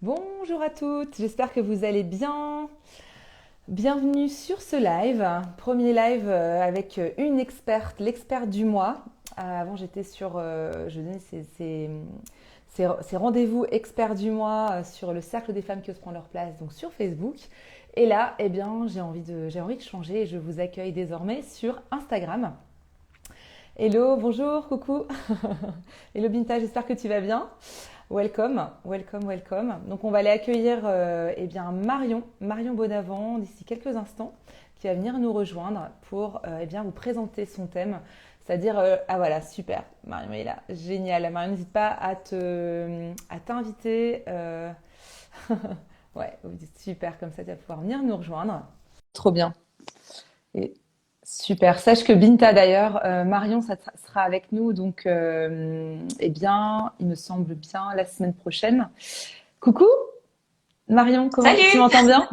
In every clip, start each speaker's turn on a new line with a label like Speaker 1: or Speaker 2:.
Speaker 1: Bonjour à toutes, j'espère que vous allez bien. Bienvenue sur ce live, premier live avec une experte, l'experte du mois. Avant j'étais sur, je donnais ces rendez-vous experts du mois sur le cercle des femmes qui osent prendre leur place, donc sur Facebook. Et là, eh bien, j'ai envie de changer et je vous accueille désormais sur Instagram. Hello, bonjour, coucou. Hello Binta, j'espère que tu vas bien. Welcome, welcome, welcome. Donc on va aller accueillir eh bien Marion Bonavent d'ici quelques instants, qui va venir nous rejoindre pour eh bien vous présenter son thème. C'est-à-dire ah voilà, super, Marion est là, génial. Marion, n'hésite pas à t'inviter. Ouais, vous dites super, comme ça tu vas pouvoir venir nous rejoindre. Trop bien. Et super. Sache que Binta d'ailleurs, Marion sera avec nous donc eh bien, il me semble bien la semaine prochaine. Coucou Marion, comment tu
Speaker 2: Salut!
Speaker 1: m'entends bien?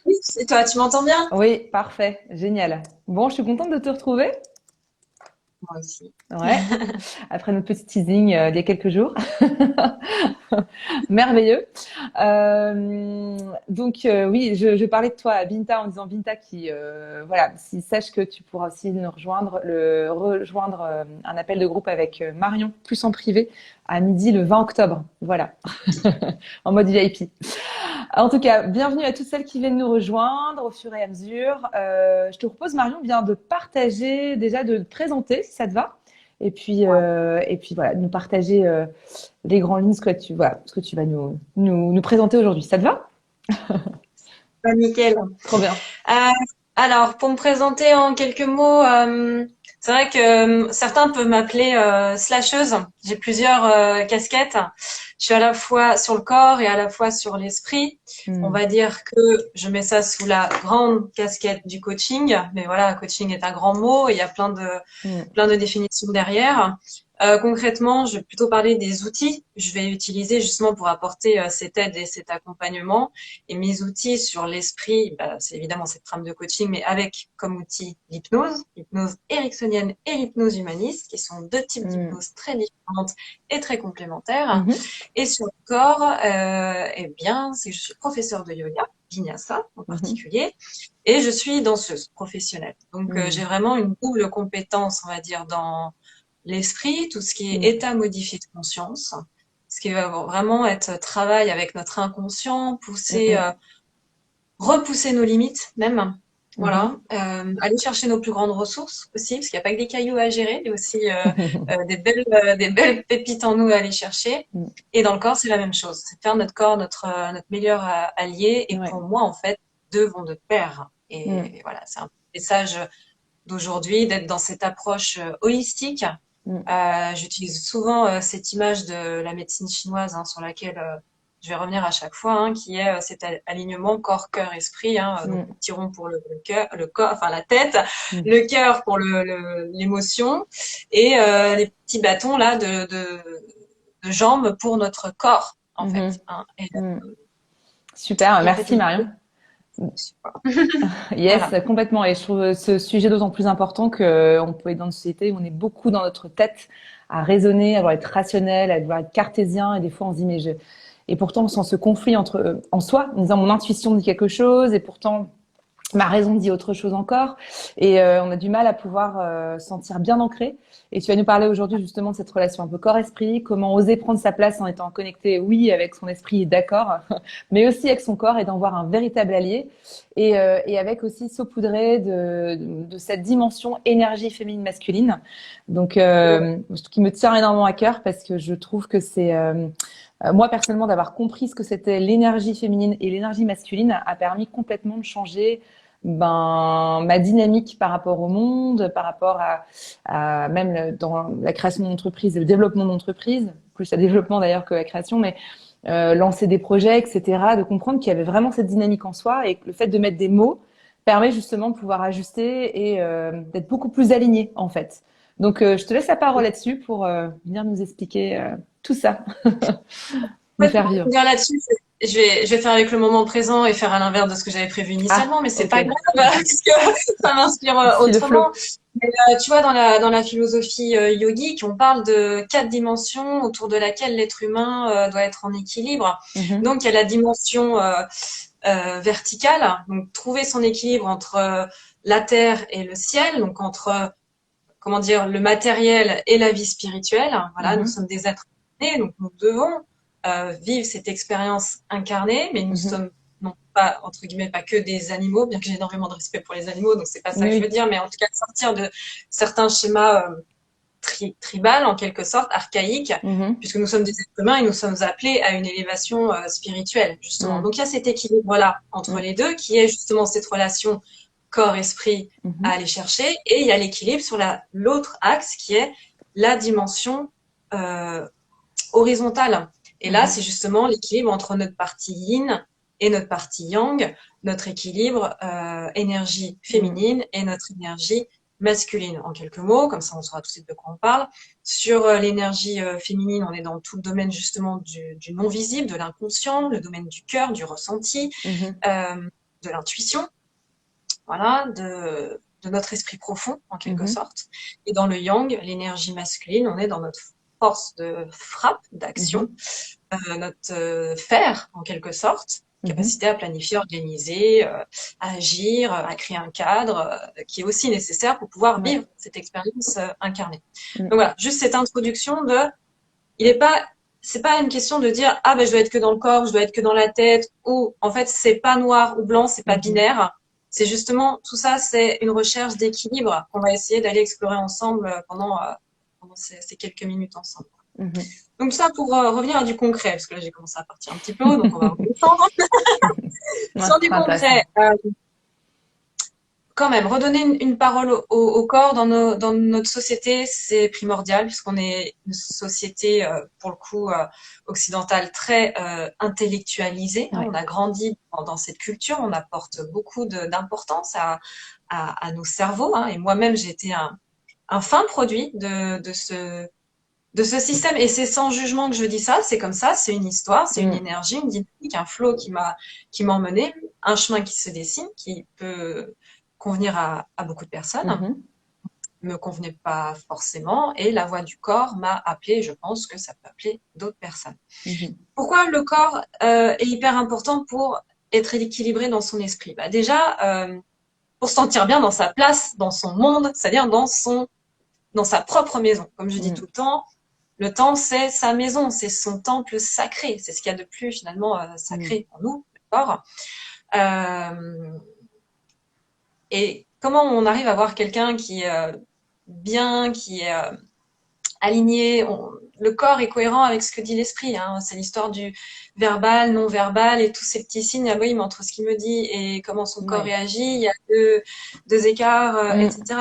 Speaker 2: Oui, et toi, tu m'entends bien?
Speaker 1: Oui, parfait, génial. Bon, je suis contente de te retrouver.
Speaker 2: Moi aussi.
Speaker 1: Ouais, après notre petit teasing il y a quelques jours. Merveilleux. Oui, je parlais de toi à Binta en disant Binta qui, voilà, si, sache que tu pourras aussi nous rejoindre un appel de groupe avec Marion, plus en privé, à midi le 20 octobre. Voilà, en mode VIP. En tout cas, bienvenue à toutes celles qui viennent nous rejoindre au fur et à mesure. Je te propose, Marion, bien de partager, déjà de te présenter, si ça te va. Et puis voilà, de nous partager les grandes lignes, ce que tu vas nous présenter aujourd'hui. Ça te va?
Speaker 2: Nickel.
Speaker 1: Trop bien.
Speaker 2: Euh, alors, pour me présenter en quelques mots, c'est vrai que certains peuvent m'appeler slasheuse. J'ai plusieurs casquettes. Je suis à la fois sur le corps et à la fois sur l'esprit. On
Speaker 1: Hmm.
Speaker 2: va dire que je mets ça sous la grande casquette du coaching. Mais voilà, coaching est un grand mot et il y a
Speaker 1: Hmm.
Speaker 2: plein de définitions derrière. Concrètement, je vais plutôt parler des outils que je vais utiliser justement pour apporter cette aide et cet accompagnement. Et mes outils sur l'esprit, bah, c'est évidemment cette trame de coaching, mais avec comme outil l'hypnose ericksonienne et l'hypnose humaniste, qui sont deux types
Speaker 1: Hmm.
Speaker 2: d'hypnose très différentes et très complémentaires.
Speaker 1: Mhm.
Speaker 2: Et sur le corps, eh bien, c'est que je suis professeure de yoga, vinyasa en
Speaker 1: Mhm.
Speaker 2: particulier, et je suis danseuse professionnelle. Donc, j'ai
Speaker 1: Hmm.
Speaker 2: vraiment une double compétence, on va dire, dans l'esprit, tout ce qui est
Speaker 1: Hmm.
Speaker 2: état modifié de conscience, ce qui va vraiment être travail avec notre inconscient,
Speaker 1: Hmm.
Speaker 2: pousser,
Speaker 1: Hmm.
Speaker 2: repousser nos limites même.
Speaker 1: Mhm.
Speaker 2: Voilà, aller chercher nos plus grandes ressources aussi, parce qu'il n'y a pas que des cailloux à gérer, il y a aussi des belles pépites en nous à aller chercher.
Speaker 1: Hmm.
Speaker 2: Et dans le corps, c'est la même chose. C'est faire notre corps notre meilleur allié. Et
Speaker 1: Ouais.
Speaker 2: pour moi, en fait, deux vont de pair.
Speaker 1: Hmm.
Speaker 2: Et voilà, c'est un message d'aujourd'hui d'être dans cette approche holistique.
Speaker 1: Hmm.
Speaker 2: J'utilise souvent cette image de la médecine chinoise hein, sur laquelle je vais revenir à chaque fois, hein, qui est cet alignement corps, cœur, esprit. Hein, donc
Speaker 1: Hmm.
Speaker 2: petit rond pour le cœur, le corps, enfin la tête,
Speaker 1: Hmm.
Speaker 2: le cœur pour l'émotion, et les petits bâtons là de jambes pour notre corps en fait.
Speaker 1: Mhm.
Speaker 2: Hein.
Speaker 1: Hmm. Super,
Speaker 2: Et en fait
Speaker 1: merci
Speaker 2: les
Speaker 1: Marion.
Speaker 2: deux,
Speaker 1: Yes,
Speaker 2: voilà.
Speaker 1: complètement. Et je trouve ce sujet d'autant plus important qu'on peut être dans une société où on est beaucoup dans notre tête à raisonner, à vouloir être rationnel, à vouloir être cartésien. Et des fois, on se dit, et pourtant, on sent ce conflit en soi, en disant, mon intuition dit quelque chose, et pourtant, ma raison dit autre chose encore. Et on a du mal à pouvoir sentir bien ancré. Et tu vas nous parler aujourd'hui justement de cette relation un peu corps-esprit, comment oser prendre sa place en étant connecté, oui, avec son esprit, d'accord, mais aussi avec son corps et d'en voir un véritable allié. Et avec aussi saupoudrer de cette dimension énergie féminine masculine. Donc, ce qui me tient énormément à cœur parce que je trouve que c'est moi personnellement d'avoir compris ce que c'était l'énergie féminine et l'énergie masculine a permis complètement de changer ma dynamique par rapport au monde, par rapport à même dans la création d'entreprise et le développement d'entreprise, plus le développement d'ailleurs que la création, mais lancer des projets, etc., de comprendre qu'il y avait vraiment cette dynamique en soi et que le fait de mettre des mots permet justement de pouvoir ajuster et d'être beaucoup plus aligné en fait. Donc je te laisse la parole là-dessus pour venir nous expliquer tout ça, nous faire
Speaker 2: Complètement.
Speaker 1: vivre.
Speaker 2: Bien là-dessus, je vais faire avec le moment présent et faire à l'inverse de ce que j'avais prévu
Speaker 1: Ah,
Speaker 2: initialement, mais c'est
Speaker 1: ok.
Speaker 2: pas grave, parce que ça m'inspire
Speaker 1: On suit le
Speaker 2: autrement.
Speaker 1: flow.
Speaker 2: Tu vois, dans la philosophie yogique, on parle de 4 dimensions autour de laquelle l'être humain doit être en équilibre.
Speaker 1: Mhm.
Speaker 2: Donc, il y a la dimension verticale, donc trouver son équilibre entre la terre et le ciel, donc entre, comment dire, le matériel et la vie spirituelle. Voilà, nous
Speaker 1: Mhm.
Speaker 2: sommes des êtres incarnés, donc nous devons vivre cette expérience incarnée, mais nous
Speaker 1: Mhm.
Speaker 2: sommes non pas, entre guillemets, pas que des animaux, bien que j'ai énormément de respect pour les animaux, donc c'est pas ça que je veux
Speaker 1: Oui.
Speaker 2: dire, mais en tout cas sortir de certains schémas tribal en quelque sorte, archaïque,
Speaker 1: Mhm.
Speaker 2: puisque nous sommes des êtres humains et nous sommes appelés à une élévation spirituelle, justement.
Speaker 1: Mhm.
Speaker 2: Donc il y a cet équilibre-là entre les deux, qui est justement cette relation corps-esprit à
Speaker 1: Mhm.
Speaker 2: aller chercher, et il y a l'équilibre sur l'autre axe qui est la dimension euh, horizontale. Et là,
Speaker 1: Mhm.
Speaker 2: c'est justement l'équilibre entre notre partie yin et notre partie yang, notre équilibre énergie
Speaker 1: Mhm.
Speaker 2: féminine et notre énergie masculine. En quelques mots, comme ça on saura tout de suite de quoi on parle. Sur l'énergie féminine, on est dans tout le domaine justement du non visible, de l'inconscient, le domaine du cœur, du ressenti,
Speaker 1: Mhm.
Speaker 2: de l'intuition, voilà, de notre esprit profond en quelque
Speaker 1: Mhm.
Speaker 2: sorte. Et dans le yang, l'énergie masculine, on est dans notre force de frappe, d'action,
Speaker 1: Mhm.
Speaker 2: notre faire en quelque sorte,
Speaker 1: Mhm.
Speaker 2: capacité à planifier, organiser, à agir, à créer un cadre qui est aussi nécessaire pour pouvoir
Speaker 1: Ouais.
Speaker 2: vivre cette expérience incarnée.
Speaker 1: Mm.
Speaker 2: Donc voilà, juste cette introduction de, il est pas, c'est pas une question de dire ah ben je dois être que dans le corps, je dois être que dans la tête, ou en fait c'est pas noir ou blanc, c'est pas
Speaker 1: Mhm.
Speaker 2: binaire. C'est justement tout ça, c'est une recherche d'équilibre qu'on va essayer d'aller explorer ensemble pendant ces quelques minutes ensemble.
Speaker 1: Mhm.
Speaker 2: Donc ça pour revenir à du concret, parce que là j'ai commencé à partir un petit peu haut, donc on va redescendre.
Speaker 1: Ouais,
Speaker 2: Sur du
Speaker 1: très
Speaker 2: concret,
Speaker 1: intéressant.
Speaker 2: quand même, redonner une parole au corps dans notre société, c'est primordial, puisqu'on est une société, pour le coup, occidentale très intellectualisée, hein.
Speaker 1: Ouais.
Speaker 2: On a grandi dans cette culture, on apporte beaucoup d'importance à nos cerveaux, hein. Et moi-même, j'ai été un fin produit de ce système. Et c'est sans jugement que je dis ça, c'est comme ça, c'est une histoire, c'est une
Speaker 1: Mm.
Speaker 2: énergie, une dynamique, un flow qui m'a emmené, un chemin qui se dessine, qui peut convenir à beaucoup de personnes,
Speaker 1: Mhm.
Speaker 2: me convenait pas forcément, et la voix du corps m'a appelé, je pense que ça peut appeler d'autres personnes.
Speaker 1: Mhm.
Speaker 2: Pourquoi le corps est hyper important pour être équilibré dans son esprit? Bah déjà, pour se sentir bien dans sa place, dans son monde, c'est-à-dire dans sa propre maison. Comme je dis tout
Speaker 1: Mm.
Speaker 2: le temps, c'est sa maison, c'est son temple sacré, c'est ce qu'il y a de plus finalement
Speaker 1: Mm.
Speaker 2: sacré en nous, le corps. Euh, et comment on arrive à voir quelqu'un qui est bien, qui est aligné, le corps est cohérent avec ce que dit l'esprit, hein. C'est l'histoire du verbal, non verbal et tous ces petits signes. Ah oui, mais entre ce qu'il me dit et comment son corps
Speaker 1: Ouais.
Speaker 2: réagit, il y a deux écarts,
Speaker 1: Mm.
Speaker 2: etc.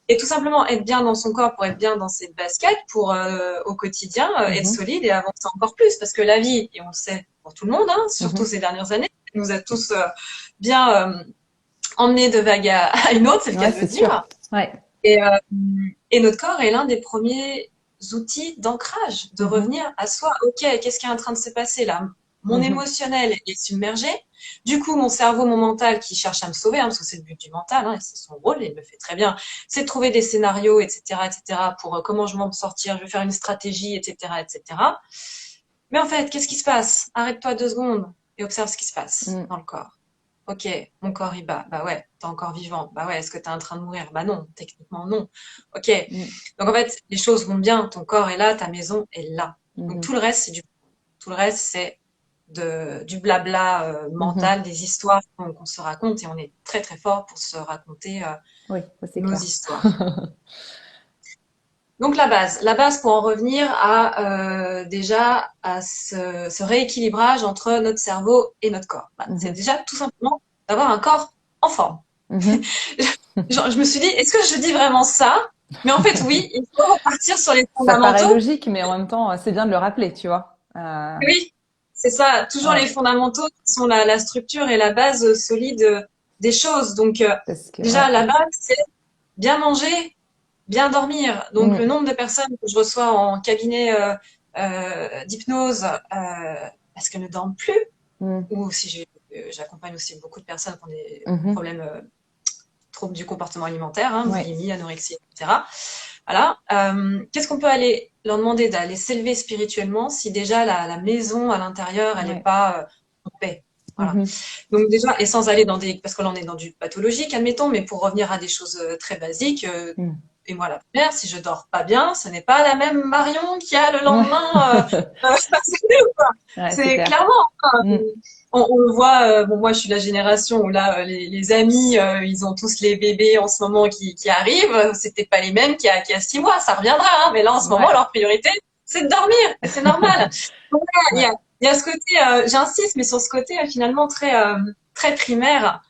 Speaker 2: Et tout simplement être bien dans son corps pour être bien dans ses baskets, pour au quotidien être
Speaker 1: Mhm.
Speaker 2: solide et avancer encore plus. Parce que la vie, et on le sait pour tout le monde, hein, surtout
Speaker 1: Mhm.
Speaker 2: ces dernières années, nous a tous bien emmenés de vague à une autre, c'est le cas
Speaker 1: Ouais,
Speaker 2: de le
Speaker 1: c'est sûr.
Speaker 2: dire.
Speaker 1: Ouais.
Speaker 2: Et, euh, et notre corps est l'un des premiers outils d'ancrage, de
Speaker 1: Mhm.
Speaker 2: revenir à soi. Ok, qu'est-ce qui est en train de se passer là? Mon
Speaker 1: Mhm.
Speaker 2: émotionnel est submergé. Du coup, mon cerveau, mon mental qui cherche à me sauver, hein, parce que c'est le but du mental, hein, et c'est son rôle, et il le fait très bien, c'est de trouver des scénarios, etc., pour comment je vais m'en sortir, je vais faire une stratégie, etc., etc. Mais en fait, qu'est-ce qui se passe? Arrête-toi 2 secondes et observe ce qui se passe
Speaker 1: Mm.
Speaker 2: dans le corps. Ok, mon corps il bat. Bah ouais, t'es encore vivant. Bah ouais, est-ce que t'es en train de mourir? Bah non, techniquement non. Ok.
Speaker 1: Mm.
Speaker 2: Donc en fait, les choses vont bien, ton corps est là, ta maison est là. Donc
Speaker 1: Mhm.
Speaker 2: tout le reste, tout le reste, c'est du blabla
Speaker 1: Mhm.
Speaker 2: mental, des histoires qu'on se raconte et on est très très fort pour se raconter
Speaker 1: Oui, ça c'est
Speaker 2: nos
Speaker 1: clair.
Speaker 2: histoires. Donc la base pour en revenir à déjà à ce rééquilibrage entre notre cerveau et notre corps. Bah, c'est
Speaker 1: Mhm.
Speaker 2: déjà tout simplement d'avoir un corps en forme.
Speaker 1: Mhm.
Speaker 2: Je me suis dit, est-ce que je dis vraiment ça? Mais en fait, oui, il faut repartir sur les
Speaker 1: Ça paraît
Speaker 2: fondamentaux.
Speaker 1: logique, mais en même temps, c'est bien de le rappeler, tu vois.
Speaker 2: Oui, c'est ça, toujours les
Speaker 1: Ouais,
Speaker 2: fondamentaux qui sont la structure et la base solide des choses. Donc
Speaker 1: parce que
Speaker 2: déjà,
Speaker 1: ouais.
Speaker 2: la base, c'est bien manger, bien dormir. Donc le
Speaker 1: Mm.
Speaker 2: nombre de personnes que je reçois en cabinet d'hypnose parce qu'elles ne dorment plus,
Speaker 1: Mm.
Speaker 2: ou si j'accompagne aussi beaucoup de personnes qui ont des
Speaker 1: Mhm.
Speaker 2: problèmes troubles du comportement alimentaire, hein,
Speaker 1: Ouais.
Speaker 2: boulimie, anorexie, etc. Voilà. Qu'est-ce qu'on peut aller leur demander d'aller s'élever spirituellement si déjà la maison à l'intérieur, elle n'est
Speaker 1: Ouais.
Speaker 2: pas en paix. Voilà.
Speaker 1: Mhm.
Speaker 2: Donc déjà, et sans aller dans parce que là on est dans du pathologique, admettons, mais pour revenir à des choses très basiques,
Speaker 1: Mhm.
Speaker 2: et moi la première, si je dors pas bien, ce n'est pas la même Marion qui a le lendemain.
Speaker 1: Ouais, c'est
Speaker 2: C'est
Speaker 1: clair.
Speaker 2: clairement, hein,
Speaker 1: Mhm.
Speaker 2: on le voit. Bon, moi, je suis de la génération où là, les amis, ils ont tous les bébés en ce moment qui arrivent. C'était pas les mêmes qu'il y a 6 mois. Ça reviendra, hein, mais là, en ce moment,
Speaker 1: Ouais.
Speaker 2: leur priorité, c'est de dormir, et c'est normal. Donc, voilà, il y a,
Speaker 1: Ouais.
Speaker 2: il y a ce côté, j'insiste, mais sur ce côté finalement très primaire,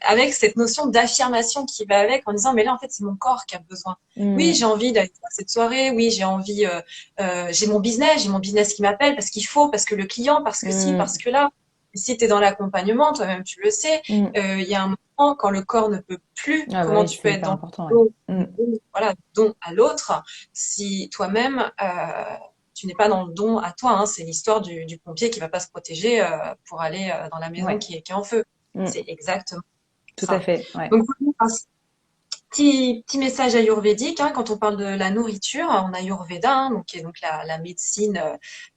Speaker 2: avec cette notion d'affirmation qui va avec, en disant, mais là, en fait, c'est mon corps qui a besoin. Oui,
Speaker 1: Mhm.
Speaker 2: j'ai envie d'aller à cette soirée. Oui, j'ai envie. J'ai mon business qui m'appelle parce qu'il faut, parce que le client, parce que si,
Speaker 1: Mhm.
Speaker 2: parce que là. Et si tu es dans l'accompagnement, toi-même tu le sais,
Speaker 1: Mhm.
Speaker 2: il y a un moment quand le corps ne peut plus,
Speaker 1: Ah bah
Speaker 2: comment
Speaker 1: oui,
Speaker 2: tu
Speaker 1: c'est
Speaker 2: peux être
Speaker 1: hyper
Speaker 2: dans
Speaker 1: important, ouais.
Speaker 2: le don,
Speaker 1: Mhm.
Speaker 2: voilà, don à l'autre, si toi-même tu n'es pas dans le don à toi, hein, c'est l'histoire du pompier qui va pas se protéger pour aller dans la maison
Speaker 1: Ouais.
Speaker 2: qui est en feu.
Speaker 1: Mhm.
Speaker 2: C'est exactement
Speaker 1: Tout à
Speaker 2: ça.
Speaker 1: fait, ouais.
Speaker 2: Donc, petit message ayurvédique, hein, quand on parle de la nourriture, en Ayurveda, hein, donc, qui est donc la médecine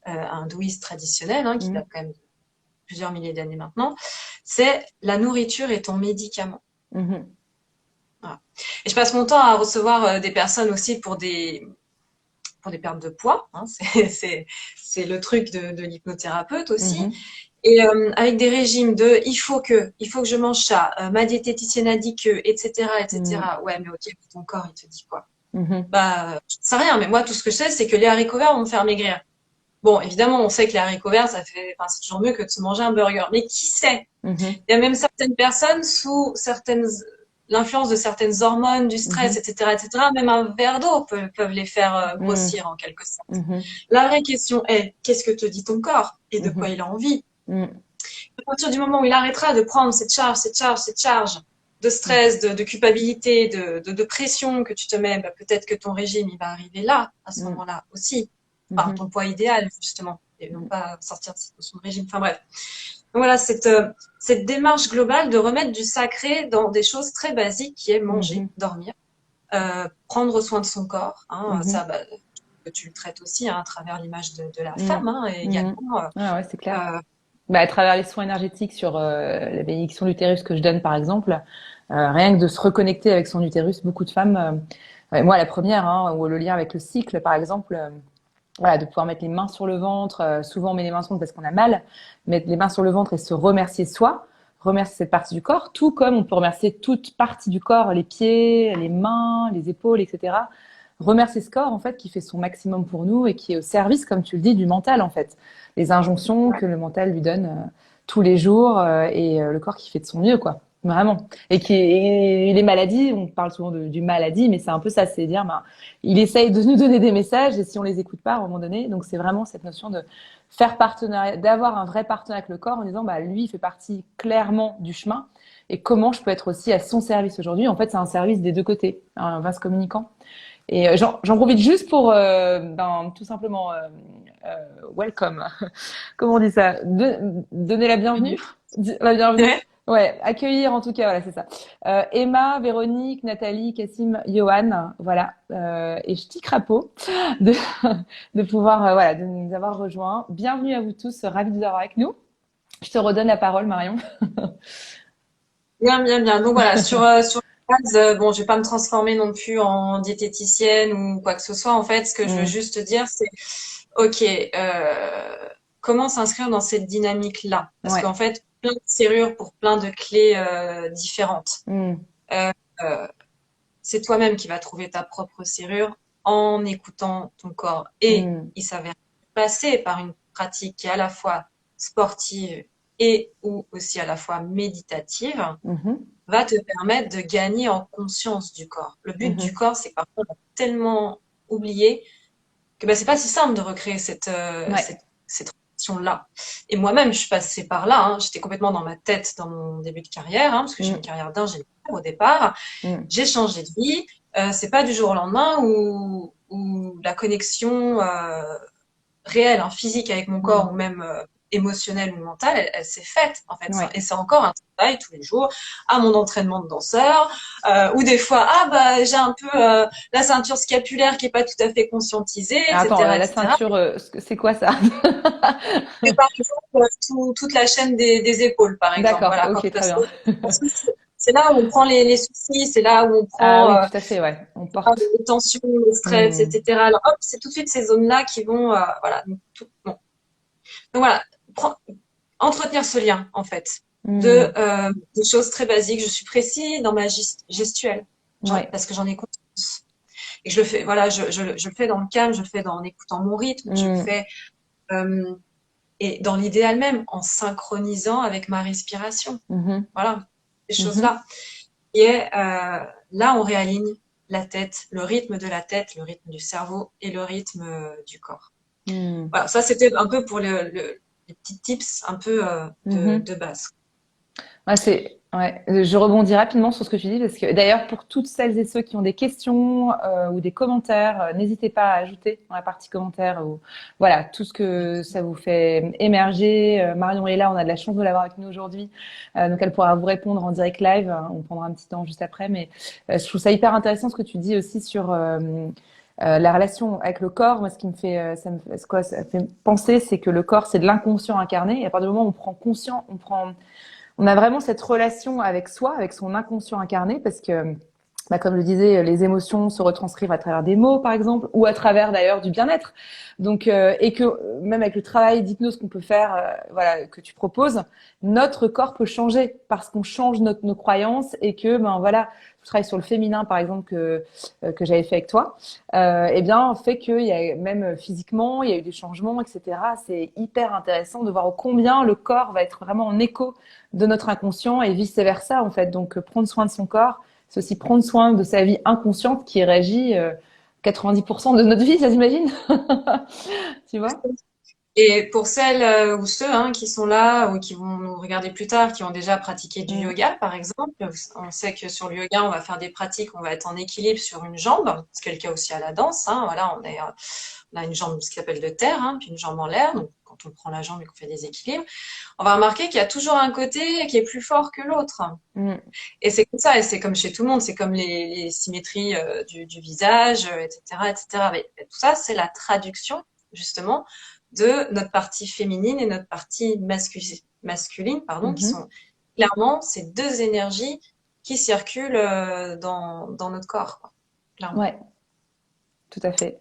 Speaker 2: hindouiste traditionnelle, hein, qui
Speaker 1: Mhm.
Speaker 2: date quand même de plusieurs milliers d'années maintenant, c'est la nourriture est ton médicament.
Speaker 1: Mhm.
Speaker 2: Voilà. Et je passe mon temps à recevoir des personnes aussi pour des pertes de poids, hein, c'est le truc de l'hypnothérapeute aussi.
Speaker 1: Mhm.
Speaker 2: Et avec des régimes il faut que je mange ça, ma diététicienne a dit que, etc.,
Speaker 1: Mhm.
Speaker 2: etc. Ouais, mais ok, ton corps, il te dit quoi?
Speaker 1: Mhm.
Speaker 2: Bah, je sais rien, mais moi, tout ce que je sais, c'est que les haricots verts vont me faire maigrir. Bon, évidemment, on sait que les haricots verts, enfin, c'est toujours mieux que de se manger un burger. Mais qui sait?
Speaker 1: Mhm.
Speaker 2: Il y a même certaines personnes sous l'influence de certaines hormones, du stress,
Speaker 1: Mhm.
Speaker 2: etc., etc. Même un verre d'eau peuvent les faire
Speaker 1: Mhm.
Speaker 2: grossir en quelque sorte.
Speaker 1: Mhm.
Speaker 2: La vraie question est, qu'est-ce que te dit ton corps et de quoi
Speaker 1: Mhm.
Speaker 2: il a envie?
Speaker 1: Mhm.
Speaker 2: À partir du moment où il arrêtera de prendre cette charge de stress, de culpabilité, de pression que tu te mets, bah, peut-être que ton régime, il va arriver là, à ce
Speaker 1: Mhm.
Speaker 2: moment-là aussi. Enfin,
Speaker 1: Mhm.
Speaker 2: ton poids idéal, justement, et non
Speaker 1: Mhm.
Speaker 2: pas sortir de son régime. Enfin bref. Donc voilà, cette démarche globale de remettre du sacré dans des choses très basiques qui est manger,
Speaker 1: Mhm.
Speaker 2: dormir, prendre soin de son corps. Hein, ça,
Speaker 1: Mhm.
Speaker 2: bah, tu le traites aussi hein, à travers l'image de la
Speaker 1: Mhm.
Speaker 2: femme hein, et
Speaker 1: Mhm.
Speaker 2: également.
Speaker 1: Ah ouais, c'est clair.
Speaker 2: Euh,
Speaker 1: Bah, à travers les soins énergétiques sur la bénédiction de l'utérus que je donne, par exemple, rien que de se reconnecter avec son utérus, beaucoup de femmes, ouais, moi la première, hein, ou le lien avec le cycle, par exemple, voilà, de pouvoir mettre les mains sur le ventre. Souvent, on met les mains sur le ventre parce qu'on a mal. Mettre les mains sur le ventre et se remercier soi, remercier cette partie du corps, tout comme on peut remercier toute partie du corps, les pieds, les mains, les épaules, etc. Remercier ce corps, en fait, qui fait son maximum pour nous et qui est au service, comme tu le dis, du mental, en fait. Les injonctions que le mental lui donne tous les jours et le corps qui fait de son mieux, quoi. Vraiment. Et les maladies, on parle souvent du maladie, mais c'est un peu ça, c'est dire, ben, il essaye de nous donner des messages et si on les écoute pas à un moment donné, donc c'est vraiment cette notion de faire partenariat, d'avoir un vrai partenariat avec le corps en disant, bah, lui, il fait partie clairement du chemin et comment je peux être aussi à son service aujourd'hui. En fait, c'est un service des deux côtés, un vase communicant. Et j'en profite juste pour, ben, tout simplement, welcome. Comment on dit ça? Donner la bienvenue? La bienvenue?
Speaker 2: ouais.
Speaker 1: Ouais, accueillir en tout cas, voilà, c'est ça. Emma, Véronique, Nathalie, Cassim, Johan, voilà, et Ch'ti Crapaud de, de pouvoir, voilà, de nous avoir rejoints. Bienvenue à vous tous, ravis de vous avoir avec nous. Je te redonne la parole, Marion.
Speaker 2: Bien, bien, bien. Donc voilà, sur la base, bon, je vais pas me transformer non plus en diététicienne ou quoi que ce soit. En fait, ce que je veux
Speaker 1: Mm,
Speaker 2: juste dire, c'est, ok, comment s'inscrire dans cette dynamique-là? Parce
Speaker 1: ouais.
Speaker 2: qu'en fait, plein de serrures pour plein de clés différentes.
Speaker 1: Mm,
Speaker 2: Euh, euh, c'est toi-même qui vas trouver ta propre serrure en écoutant ton corps. Et
Speaker 1: mm,
Speaker 2: il s'avère passer par une pratique qui est à la fois sportive et ou aussi à la fois méditative
Speaker 1: mhm,
Speaker 2: va te permettre de gagner en conscience du corps. Le but du
Speaker 1: mhm.
Speaker 2: corps, c'est que parfois on a tellement oublié que bah, c'est pas si simple de recréer
Speaker 1: Ouais.
Speaker 2: cette relation-là. Et moi-même, je suis passée par là. Hein. J'étais complètement dans ma tête dans mon début de carrière, hein, parce que j'ai une
Speaker 1: Mm,
Speaker 2: carrière d'ingénieur au départ.
Speaker 1: mm,
Speaker 2: J'ai changé de vie. C'est pas du jour au lendemain où la connexion réelle, hein, physique avec mon corps, ou
Speaker 1: mm,
Speaker 2: même émotionnelle ou mentale, elle s'est faite en fait.
Speaker 1: Ouais.
Speaker 2: Et c'est encore un travail tous les jours à mon entraînement de danseur, ou des fois j'ai un peu la ceinture scapulaire qui est pas tout à fait conscientisée,
Speaker 1: Attends,
Speaker 2: etc.,
Speaker 1: la
Speaker 2: etc.
Speaker 1: ceinture, c'est quoi ça?
Speaker 2: Et par exemple, toute la chaîne des épaules, par exemple.
Speaker 1: D'accord,
Speaker 2: Voilà, quand
Speaker 1: ok, très bien.
Speaker 2: c'est là où on prend les soucis, c'est là où on
Speaker 1: Ah
Speaker 2: prend
Speaker 1: oui, tout à fait, ouais. On porte.
Speaker 2: les tensions, le stress,
Speaker 1: Hmm.
Speaker 2: etc. Alors hop, c'est tout de suite ces zones-là qui vont, voilà. Bon. Donc voilà, entretenir ce lien en fait
Speaker 1: Hmm.
Speaker 2: de choses très basiques. Je suis précis dans ma gestuelle
Speaker 1: Ouais.
Speaker 2: parce que j'en ai conscience et je le fais. Voilà, je le fais dans le calme, je le fais en écoutant mon rythme, je le
Speaker 1: Hmm.
Speaker 2: fais euh, et dans l'idéal même en synchronisant avec ma respiration.
Speaker 1: Mhm.
Speaker 2: Voilà, ces
Speaker 1: Mhm.
Speaker 2: choses-là. Et là, on réaligne la tête, le rythme de la tête, le rythme du cerveau et le rythme du corps.
Speaker 1: Hmm.
Speaker 2: Voilà, ça c'était un peu pour les petits tips un peu
Speaker 1: Mhm.
Speaker 2: de base.
Speaker 1: Ouais, ouais. Je rebondis rapidement sur ce que tu dis parce que d'ailleurs pour toutes celles et ceux qui ont des questions ou des commentaires, n'hésitez pas à ajouter dans la partie commentaires ou voilà tout ce que ça vous fait émerger. Marion est là, on a de la chance de l'avoir avec nous aujourd'hui, donc elle pourra vous répondre en direct live. On prendra un petit temps juste après, mais je trouve ça hyper intéressant ce que tu dis aussi sur la relation avec le corps. Moi, ce qui me fait, ça fait penser, c'est que le corps c'est de l'inconscient incarné. Et à partir du moment où on prend conscience, on a vraiment cette relation avec soi, avec son inconscient incarné, parce que, bah, comme je disais, les émotions se retranscrivent à travers des mots, par exemple, ou à travers d'ailleurs du bien-être. Donc, et que même avec le travail d'hypnose qu'on peut faire, voilà, que tu proposes, notre corps peut changer parce qu'on change nos croyances et que, ben voilà, je travaille sur le féminin, par exemple, que j'avais fait avec toi, eh bien, fait qu'il y a même physiquement, il y a eu des changements, etc. C'est hyper intéressant de voir combien le corps va être vraiment en écho de notre inconscient et vice versa en fait. Donc prendre soin de son corps, c'est aussi prendre soin de sa vie inconsciente qui régit 90% de notre vie, ça s'imagine. Tu vois?
Speaker 2: Et pour celles ou ceux qui sont là ou qui vont nous regarder plus tard, qui ont déjà pratiqué du
Speaker 1: Mm.
Speaker 2: yoga, par exemple, on sait que sur le yoga, on va faire des pratiques, on va être en équilibre sur une jambe, ce qui est le cas aussi à la danse. Voilà, on a une jambe, ce qui s'appelle de terre, puis une jambe en l'air. Donc, quand on prend la jambe et qu'on fait des équilibres, on va remarquer qu'il y a toujours un côté qui est plus fort que l'autre.
Speaker 1: Mm.
Speaker 2: Et c'est comme ça, et c'est comme chez tout le monde, c'est comme les symétries du visage, etc., etc. Mais tout ça, c'est la traduction, justement, de notre partie féminine et notre partie masculine, pardon, qui
Speaker 1: Mhm.
Speaker 2: sont clairement ces deux énergies qui circulent dans notre corps, quoi, clairement.
Speaker 1: Ouais, tout à fait.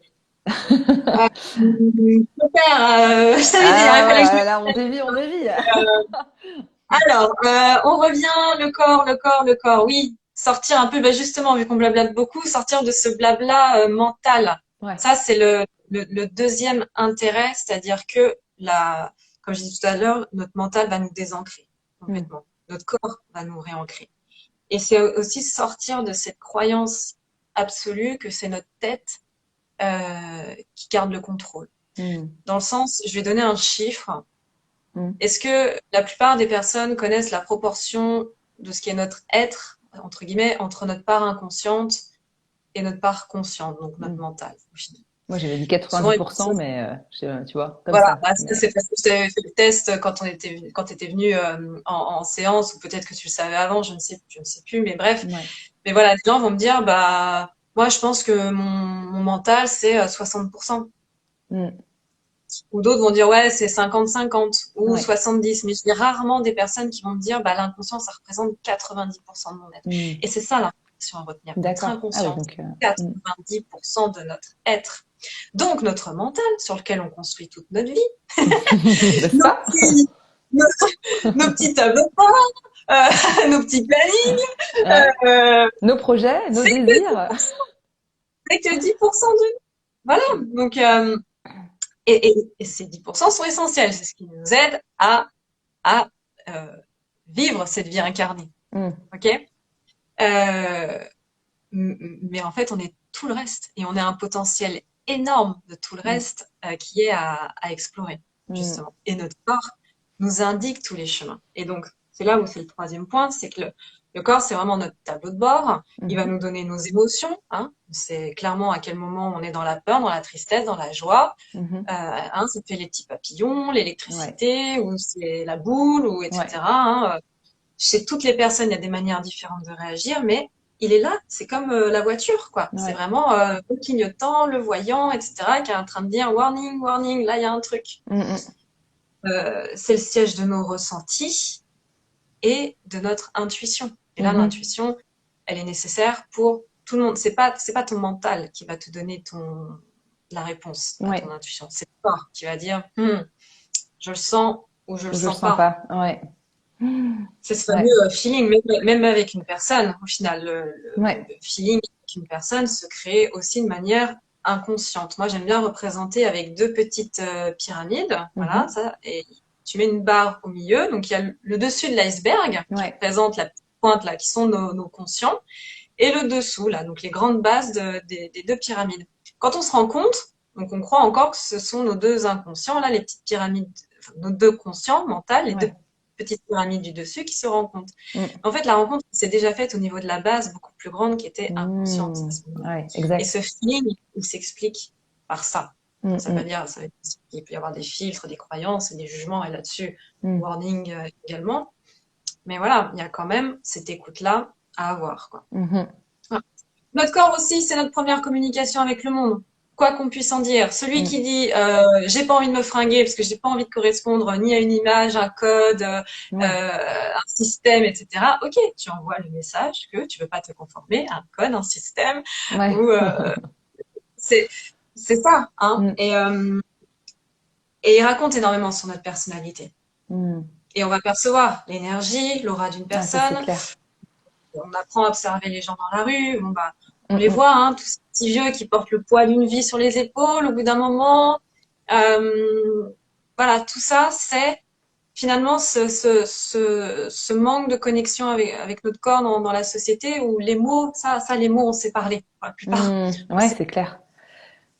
Speaker 2: Super, je t'avais dit, il fallait que
Speaker 1: Ah
Speaker 2: je...
Speaker 1: là là, on dévie, on dévie.
Speaker 2: Alors, on revient, le corps, oui. Sortir un peu, bah justement, vu qu'on blablate beaucoup, sortir de ce blabla mental.
Speaker 1: Ouais.
Speaker 2: Ça, c'est le deuxième intérêt, c'est-à-dire que comme je dis tout à l'heure, notre mental va nous désancrer
Speaker 1: Mm.
Speaker 2: complètement. Notre corps va nous réancrer. Et c'est aussi sortir de cette croyance absolue que c'est notre tête qui garde le contrôle.
Speaker 1: Mm.
Speaker 2: Dans le sens, je vais donner un chiffre.
Speaker 1: Mm.
Speaker 2: Est-ce que la plupart des personnes connaissent la proportion de ce qui est notre être, entre guillemets, entre notre part inconsciente et notre part consciente, donc notre
Speaker 1: Mm.
Speaker 2: mental?
Speaker 1: Moi, j'avais dit
Speaker 2: Souvent,
Speaker 1: 90%, mais tu vois, comme
Speaker 2: voilà,
Speaker 1: ça.
Speaker 2: bah, ça,
Speaker 1: Mais
Speaker 2: c'est parce que je t'avais fait le test quand tu étais venu en séance, ou peut-être que tu le savais avant, je ne sais plus, mais bref.
Speaker 1: ouais.
Speaker 2: Mais voilà, les gens vont me dire, bah, moi, je pense que mon mental, c'est 60%.
Speaker 1: Mm.
Speaker 2: Ou d'autres vont dire, ouais, c'est 50-50 ou
Speaker 1: Ouais.
Speaker 2: 70. Mais je dis rarement des personnes qui vont me dire, bah, l'inconscient, ça représente 90% de mon être.
Speaker 1: Mm.
Speaker 2: Et c'est ça l'information à retenir. Notre
Speaker 1: D'accord. Ah oui,
Speaker 2: inconscient,
Speaker 1: donc.
Speaker 2: c'est
Speaker 1: Mm.
Speaker 2: 90% de notre être. Donc, notre mental, sur lequel on construit toute notre vie,
Speaker 1: N'est-ce
Speaker 2: nos
Speaker 1: pas?
Speaker 2: petits, nos, nos petits tableaux de bord, nos petits plannings,
Speaker 1: Ouais.
Speaker 2: euh,
Speaker 1: Nos projets, nos
Speaker 2: c'est que
Speaker 1: désirs.
Speaker 2: 10%, c'est que 10% de nous. Voilà. Donc, et ces 10% sont essentiels. C'est ce qui nous aide à vivre cette vie incarnée.
Speaker 1: Mm.
Speaker 2: Ok. euh, mais en fait, on est tout le reste et on a un potentiel énorme de tout le
Speaker 1: Mm.
Speaker 2: reste qui est à explorer
Speaker 1: Mm.
Speaker 2: justement. Et notre corps nous indique tous les chemins. Et donc, c'est là où c'est le troisième point, c'est que Le corps, c'est vraiment notre tableau de bord. Il va
Speaker 1: Mhm.
Speaker 2: nous donner nos émotions, hein. C'est clairement à quel moment on est dans la peur, dans la tristesse, dans la joie.
Speaker 1: Mhm.
Speaker 2: Hein, ça fait les petits papillons,
Speaker 1: Ouais,
Speaker 2: l'électricité, ou c'est la boule, ou
Speaker 1: ouais,
Speaker 2: etc. Hein. Chez toutes les personnes, il y a des manières différentes de réagir, mais il est là. C'est comme la voiture, quoi. C'est
Speaker 1: ouais.
Speaker 2: vraiment le clignotant, le voyant, etc., qui est en train de dire warning, warning, là, il y a un truc.
Speaker 1: Mhm.
Speaker 2: C'est le siège de nos ressentis et de notre intuition. Et là,
Speaker 1: Mhm.
Speaker 2: l'intuition, elle est nécessaire pour tout le monde. C'est pas ton mental qui va te donner la réponse à ton
Speaker 1: Ouais.
Speaker 2: intuition. C'est le corps qui va dire, je le sens ou je le
Speaker 1: Ou je le
Speaker 2: sens
Speaker 1: sens
Speaker 2: pas.
Speaker 1: pas. Ouais.
Speaker 2: C'est ce fameux
Speaker 1: Ouais.
Speaker 2: feeling, même avec une personne. Au final,
Speaker 1: Ouais.
Speaker 2: le feeling avec une personne se crée aussi de manière inconsciente. Moi, j'aime bien représenter avec deux petites pyramides, voilà,
Speaker 1: Mhm.
Speaker 2: ça, et tu mets une barre au milieu. Donc, il y a le dessus de l'iceberg qui
Speaker 1: Ouais.
Speaker 2: représente la petite pointe là, qui sont nos conscients, et le dessous là, donc les grandes bases des deux pyramides. Quand on se rend compte, donc on croit encore que ce sont nos deux inconscients là, les petites pyramides, enfin, nos deux conscients mentaux, les deux
Speaker 1: Ouais.
Speaker 2: petites pyramides du dessus qui se rencontrent.
Speaker 1: Mm.
Speaker 2: En fait, la rencontre s'est déjà faite au niveau de la base, beaucoup plus grande, qui était inconsciente à
Speaker 1: Mm.
Speaker 2: ce moment-là.
Speaker 1: Ouais,
Speaker 2: Et
Speaker 1: exact.
Speaker 2: ce feeling, il s'explique par ça.
Speaker 1: Mm,
Speaker 2: Ça veut
Speaker 1: mm,
Speaker 2: dire, ça veut dire qu'il peut y avoir des filtres, des croyances et des jugements, et là-dessus,
Speaker 1: mm,
Speaker 2: warning également. Mais voilà, il y a quand même cette écoute-là à avoir, quoi.
Speaker 1: mhm.
Speaker 2: Voilà. Notre corps aussi, c'est notre première communication avec le monde. Quoi qu'on puisse en dire. Celui
Speaker 1: Mm.
Speaker 2: qui dit j'ai pas envie de me fringuer parce que j'ai pas envie de correspondre ni à une image, un code,
Speaker 1: Ouais.
Speaker 2: un système, etc. Ok, tu envoies le message que tu veux pas te conformer à un code, un système,
Speaker 1: Ouais.
Speaker 2: ou c'est c'est ça, hein.
Speaker 1: Mm,
Speaker 2: Et il raconte énormément sur notre personnalité.
Speaker 1: mm.
Speaker 2: Et on va percevoir l'énergie, l'aura d'une
Speaker 1: Ah, ça, c'est
Speaker 2: personne.
Speaker 1: clair.
Speaker 2: On apprend à observer les gens dans la rue. On
Speaker 1: Mm,
Speaker 2: les
Speaker 1: mm.
Speaker 2: voit, hein, tous ces petits vieux qui portent le poids d'une vie sur les épaules au bout d'un moment. Euh, voilà, tout ça, c'est finalement ce manque de connexion avec notre corps dans la société où les mots, les mots, on sait parler, pour la plupart.
Speaker 1: Mm.
Speaker 2: On
Speaker 1: Ouais,
Speaker 2: sait,
Speaker 1: c'est clair.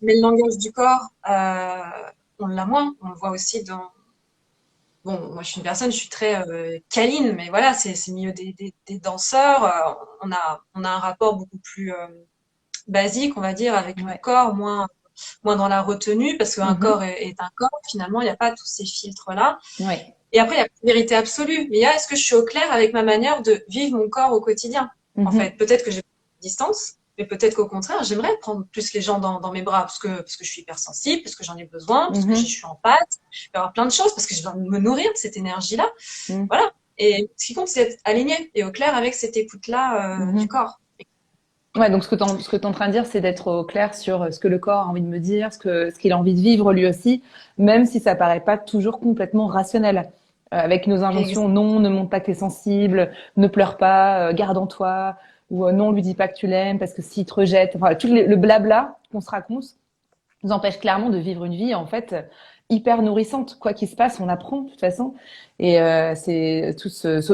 Speaker 2: mais le langage du corps, on l'a moins. On le voit aussi dans. Bon, moi je suis une personne, je suis très câline, mais voilà, c'est milieu des danseurs. On a un rapport beaucoup plus basique, on va dire, avec le
Speaker 1: Ouais.
Speaker 2: corps, moins dans la retenue, parce qu'un corps
Speaker 1: Mhm.
Speaker 2: est un corps. Finalement, il n'y a pas tous ces filtres-là.
Speaker 1: Ouais.
Speaker 2: Et après, il y a pas de vérité absolue. Mais il y a, est-ce que je suis au clair avec ma manière de vivre mon corps au quotidien? En fait,
Speaker 1: Mhm.
Speaker 2: peut-être que j'ai une distance, mais peut-être qu'au contraire, j'aimerais prendre plus les gens dans mes bras parce que je suis hypersensible, parce que j'en ai besoin, parce que je
Speaker 1: Mhm.
Speaker 2: suis en pâte. Il va y avoir plein de choses, parce que je dois me nourrir de cette énergie-là.
Speaker 1: Mm.
Speaker 2: Voilà. Et ce qui compte, c'est être aligné et au clair avec cette écoute-là du
Speaker 1: Mhm.
Speaker 2: corps.
Speaker 1: Ouais, donc ce que tu es en train de dire, c'est d'être au clair sur ce que le corps a envie de me dire, ce qu'il a envie de vivre lui aussi, même si ça paraît pas toujours complètement rationnel. Avec nos
Speaker 2: Ex-
Speaker 1: injonctions, non, ne montre pas que t'es sensible, ne pleure pas, garde en toi, ou non, lui dis pas que tu l'aimes parce que s'il te rejette, enfin, le blabla qu'on se raconte nous empêche clairement de vivre une vie en fait hyper nourrissante. Quoi qu'il se passe, on apprend de toute façon. Et c'est tout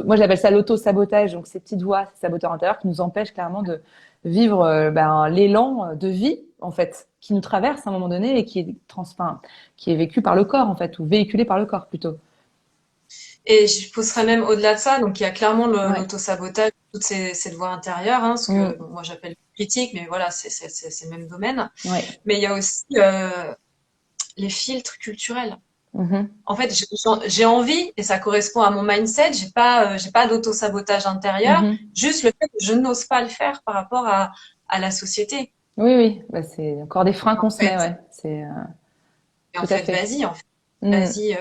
Speaker 1: moi j'appelle ça l'auto-sabotage, donc ces petites voix, ces saboteurs intérieurs qui nous empêchent clairement de vivre l'élan de vie en fait qui nous traverse à un moment donné et qui est vécu par le corps en fait ou véhiculé par le corps plutôt.
Speaker 2: Et je pousserais même au-delà de ça. Donc, il y a clairement
Speaker 1: Ouais.
Speaker 2: l'auto-sabotage, toutes cette voix intérieure, hein, ce que
Speaker 1: Mm.
Speaker 2: bon, moi j'appelle critique, mais voilà, c'est le même domaine.
Speaker 1: Ouais.
Speaker 2: Mais il y a aussi les filtres culturels.
Speaker 1: Mhm.
Speaker 2: En fait, j'ai envie, et ça correspond à mon mindset, j'ai pas d'auto-sabotage intérieur,
Speaker 1: Mhm.
Speaker 2: juste le fait que je n'ose pas le faire par rapport à la société.
Speaker 1: Oui, oui, bah, c'est encore des freins
Speaker 2: Et en
Speaker 1: qu'on se met,
Speaker 2: fait,
Speaker 1: ouais. C'est
Speaker 2: et en
Speaker 1: tout à
Speaker 2: fait,
Speaker 1: fait.
Speaker 2: vas-y, en fait,
Speaker 1: Mm.
Speaker 2: vas-y,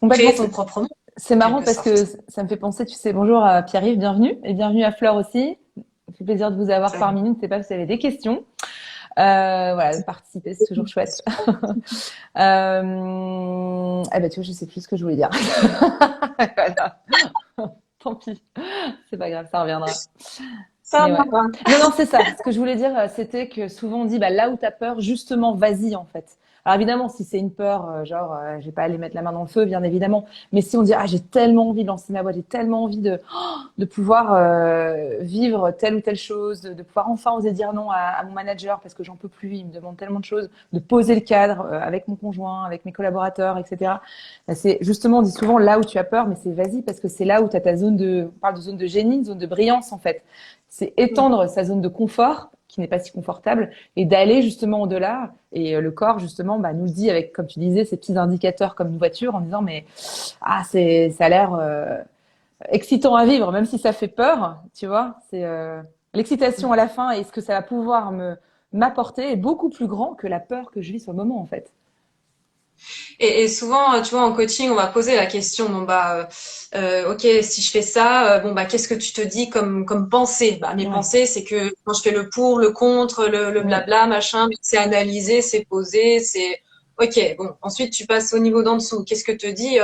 Speaker 1: Complètement.
Speaker 2: crée ton propre monde,
Speaker 1: C'est
Speaker 2: en
Speaker 1: marrant
Speaker 2: quelque
Speaker 1: parce que
Speaker 2: sorte.
Speaker 1: ça me fait penser, tu sais, bonjour à Pierre-Yves, bienvenue, et bienvenue à Fleur aussi. Ça fait plaisir de vous avoir
Speaker 2: Ça-
Speaker 1: parmi nous. Je ne sais pas si vous avez des questions. Voilà, participer, c'est toujours chouette. Ah bah tu vois, je sais plus ce que je voulais dire. Voilà. Tant pis, c'est pas grave, ça reviendra.
Speaker 2: Ça
Speaker 1: Mais ouais.
Speaker 2: va.
Speaker 1: Non, non, c'est ça. Ce que je voulais dire, c'était que souvent on dit, bah, là où t'as peur, justement, vas-y, en fait. Alors évidemment, si c'est une peur, genre, je vais pas aller mettre la main dans le feu, bien évidemment. Mais si on dit, ah, j'ai tellement envie de lancer ma boîte, j'ai tellement envie de pouvoir vivre telle ou telle chose, de pouvoir enfin oser dire non à mon manager parce que j'en peux plus, il me demande tellement de choses, de poser le cadre avec mon conjoint, avec mes collaborateurs, etc. Ben, c'est justement, on dit souvent là où tu as peur, mais c'est vas-y parce que c'est là où tu as ta zone on parle de zone de génie, une zone de brillance en fait. C'est étendre sa zone de confort qui n'est pas si confortable et d'aller justement au-delà. Et le corps justement bah, nous le dit avec, comme tu disais, ces petits indicateurs comme une voiture en disant mais ah ça a l'air excitant à vivre, même si ça fait peur, tu vois. C'est l'excitation à la fin et ce que ça va pouvoir me m'apporter est beaucoup plus grand que la peur que je vis sur le moment, en fait.
Speaker 2: Et souvent, tu vois, en coaching, on va poser la question, bon bah, ok, si je fais ça, bon bah, qu'est-ce que tu te dis comme pensée? Bah, mes
Speaker 1: Ouais.
Speaker 2: pensées, c'est que quand je fais le pour, le contre, le
Speaker 1: Mm.
Speaker 2: blabla, machin, c'est analysé, c'est posé, c'est ok. Bon, ensuite tu passes au niveau d'en dessous. Qu'est-ce que te dit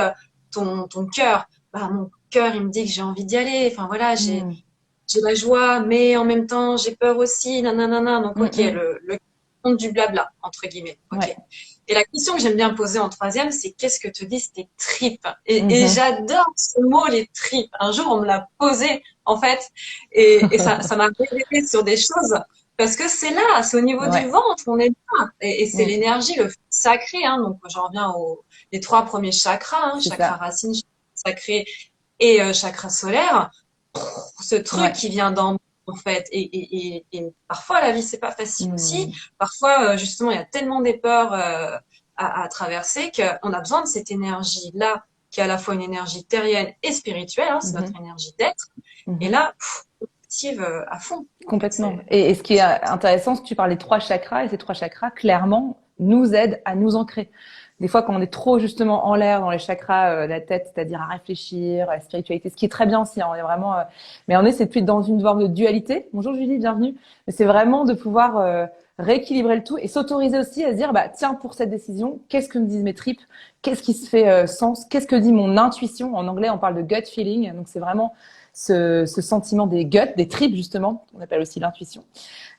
Speaker 2: ton cœur? Bah, mon cœur, il me dit que j'ai envie d'y aller. Enfin voilà,
Speaker 1: Mm.
Speaker 2: j'ai la joie, mais en même temps, j'ai peur aussi, nanana. Donc,
Speaker 1: Mm,
Speaker 2: ok,
Speaker 1: mm.
Speaker 2: le compte du blabla, entre guillemets. Ok.
Speaker 1: Ouais.
Speaker 2: Et la question que j'aime bien poser en troisième, c'est qu'est-ce que te disent tes tripes? Et
Speaker 1: Mhm.
Speaker 2: j'adore ce mot, les tripes. Un jour, on me l'a posé, en fait, et ça m'a révélé sur des choses. Parce que c'est là, c'est au niveau du
Speaker 1: Ouais.
Speaker 2: ventre, on est là. Et c'est
Speaker 1: Mm.
Speaker 2: l'énergie, le sacré, hein. Donc, j'en reviens aux les trois premiers chakras, hein,
Speaker 1: C'est
Speaker 2: chakra
Speaker 1: ça.
Speaker 2: racine, chakra sacré et chakra solaire, ce truc
Speaker 1: Ouais.
Speaker 2: qui vient d'en bas, en fait. Et parfois, la vie, c'est pas facile aussi.
Speaker 1: Mm.
Speaker 2: Parfois, justement, il y a tellement des peurs à traverser qu'on a besoin de cette énergie-là, qui est à la fois une énergie terrienne et spirituelle, hein, c'est notre
Speaker 1: Mhm.
Speaker 2: énergie d'être. Et
Speaker 1: Mhm.
Speaker 2: là, on active à fond.
Speaker 1: Complètement.
Speaker 2: C'est
Speaker 1: Et ce qui est intéressant, c'est que tu parlais de trois chakras, et ces trois chakras, clairement, nous aident à nous ancrer. Des fois, quand on est trop justement en l'air dans les chakras de la tête, c'est-à-dire à réfléchir, à la spiritualité, ce qui est très bien aussi, hein, on est vraiment, mais on est c'est plus dans une forme de dualité. Bonjour Julie, bienvenue. Mais c'est vraiment de pouvoir rééquilibrer le tout et s'autoriser aussi à se dire, bah tiens, pour cette décision, qu'est-ce que me disent mes tripes, qu'est-ce qui se fait sens, qu'est-ce que dit mon intuition. En anglais, on parle de gut feeling, donc c'est vraiment ce sentiment des guts, des tripes justement, on appelle aussi l'intuition.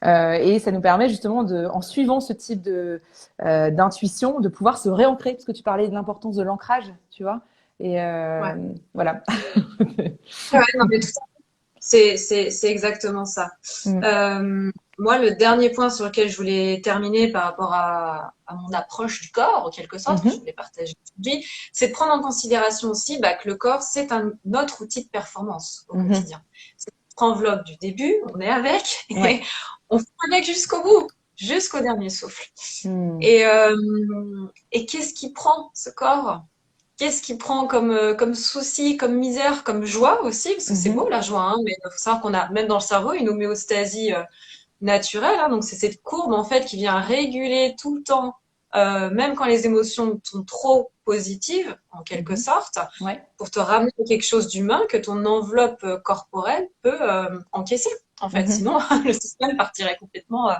Speaker 1: Et ça nous permet justement de, en suivant ce type de d'intuition, de pouvoir se réancrer, parce que tu parlais de l'importance de l'ancrage, tu vois. Et
Speaker 2: ouais.
Speaker 1: voilà.
Speaker 2: Ouais, non, mais tout à fait. C'est exactement ça.
Speaker 1: Mm.
Speaker 2: Moi, le dernier point sur lequel je voulais terminer par rapport à mon approche du corps, en quelque sorte, que je
Speaker 1: Mhm.
Speaker 2: voulais partager aujourd'hui, c'est de prendre en considération aussi bah, que le corps, c'est un autre outil de performance au
Speaker 1: Mhm.
Speaker 2: quotidien. C'est notre enveloppe du début, on est avec, et
Speaker 1: Ouais.
Speaker 2: on fait avec jusqu'au bout, jusqu'au dernier souffle.
Speaker 1: Mm.
Speaker 2: Et, et qu'est-ce qui prend ce corps? Qu'est-ce qui prend comme souci, comme misère, comme joie aussi, parce que c'est beau
Speaker 1: Mhm.
Speaker 2: la joie, hein, mais il faut savoir qu'on a, même dans le cerveau, une homéostasie naturelle, hein, donc c'est cette courbe en fait qui vient réguler tout le temps, même quand les émotions sont trop positives, en quelque
Speaker 1: Mhm.
Speaker 2: sorte,
Speaker 1: Ouais.
Speaker 2: pour te ramener quelque chose d'humain que ton enveloppe corporelle peut encaisser, en fait.
Speaker 1: Mhm.
Speaker 2: Sinon, le système partirait complètement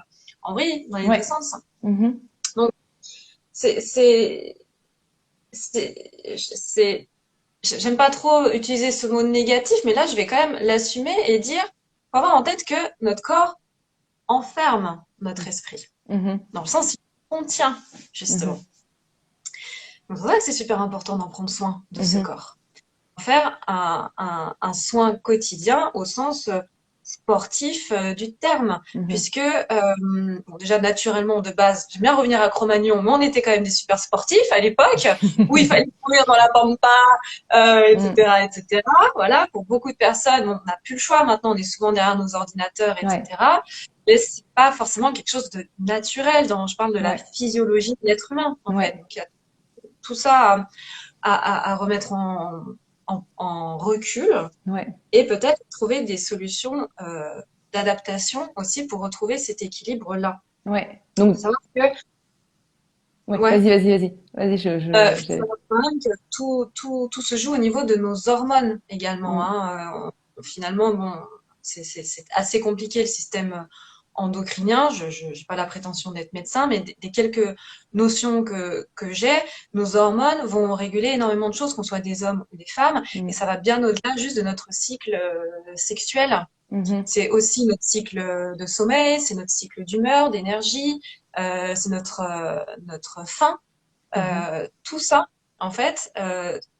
Speaker 2: en vrille dans les deux
Speaker 1: Ouais.
Speaker 2: sens.
Speaker 1: Mhm.
Speaker 2: Donc, c'est, c'est, c'est, j'aime pas trop utiliser ce mot négatif, mais là, je vais quand même l'assumer et dire, faut avoir en tête que notre corps enferme notre esprit.
Speaker 1: Mhm.
Speaker 2: Dans le sens, il contient, justement.
Speaker 1: Mhm.
Speaker 2: Donc, c'est pour ça que c'est super important d'en prendre soin de ce
Speaker 1: Mhm.
Speaker 2: corps. Faire un soin quotidien au sens sportif du terme,
Speaker 1: Mhm.
Speaker 2: puisque bon, déjà naturellement de base, j'aime bien revenir à Cro-Magnon, mais on était quand même des super sportifs à l'époque où il fallait courir dans la pampa,
Speaker 1: Mm.
Speaker 2: etc., etc. Voilà, pour beaucoup de personnes, bon, on n'a plus le choix maintenant, on est souvent derrière nos ordinateurs,
Speaker 1: Ouais.
Speaker 2: etc. Mais c'est pas forcément quelque chose de naturel. Je parle de la
Speaker 1: Ouais.
Speaker 2: physiologie de l'être humain en fait.
Speaker 1: Ouais.
Speaker 2: Donc il y a tout ça à remettre en recul
Speaker 1: Ouais.
Speaker 2: et peut-être trouver des solutions d'adaptation aussi pour retrouver cet équilibre-là.
Speaker 1: Ouais.
Speaker 2: Il faut
Speaker 1: Donc,
Speaker 2: savoir que,
Speaker 1: ouais.
Speaker 2: ouais,
Speaker 1: Vas-y, vas-y, vas-y. Vas-y,
Speaker 2: faut savoir quand même que tout se joue au niveau de nos hormones également.
Speaker 1: Mm.
Speaker 2: Hein. Finalement, bon, c'est assez compliqué le système endocrinien. Je n'ai pas la prétention d'être médecin, mais des quelques notions que j'ai, nos hormones vont réguler énormément de choses, qu'on soit des hommes ou des femmes, et
Speaker 1: Mm.
Speaker 2: ça va bien au-delà juste de notre cycle sexuel.
Speaker 1: Mhm.
Speaker 2: C'est aussi notre cycle de sommeil, c'est notre cycle d'humeur, d'énergie, c'est notre faim. Tout ça, en fait,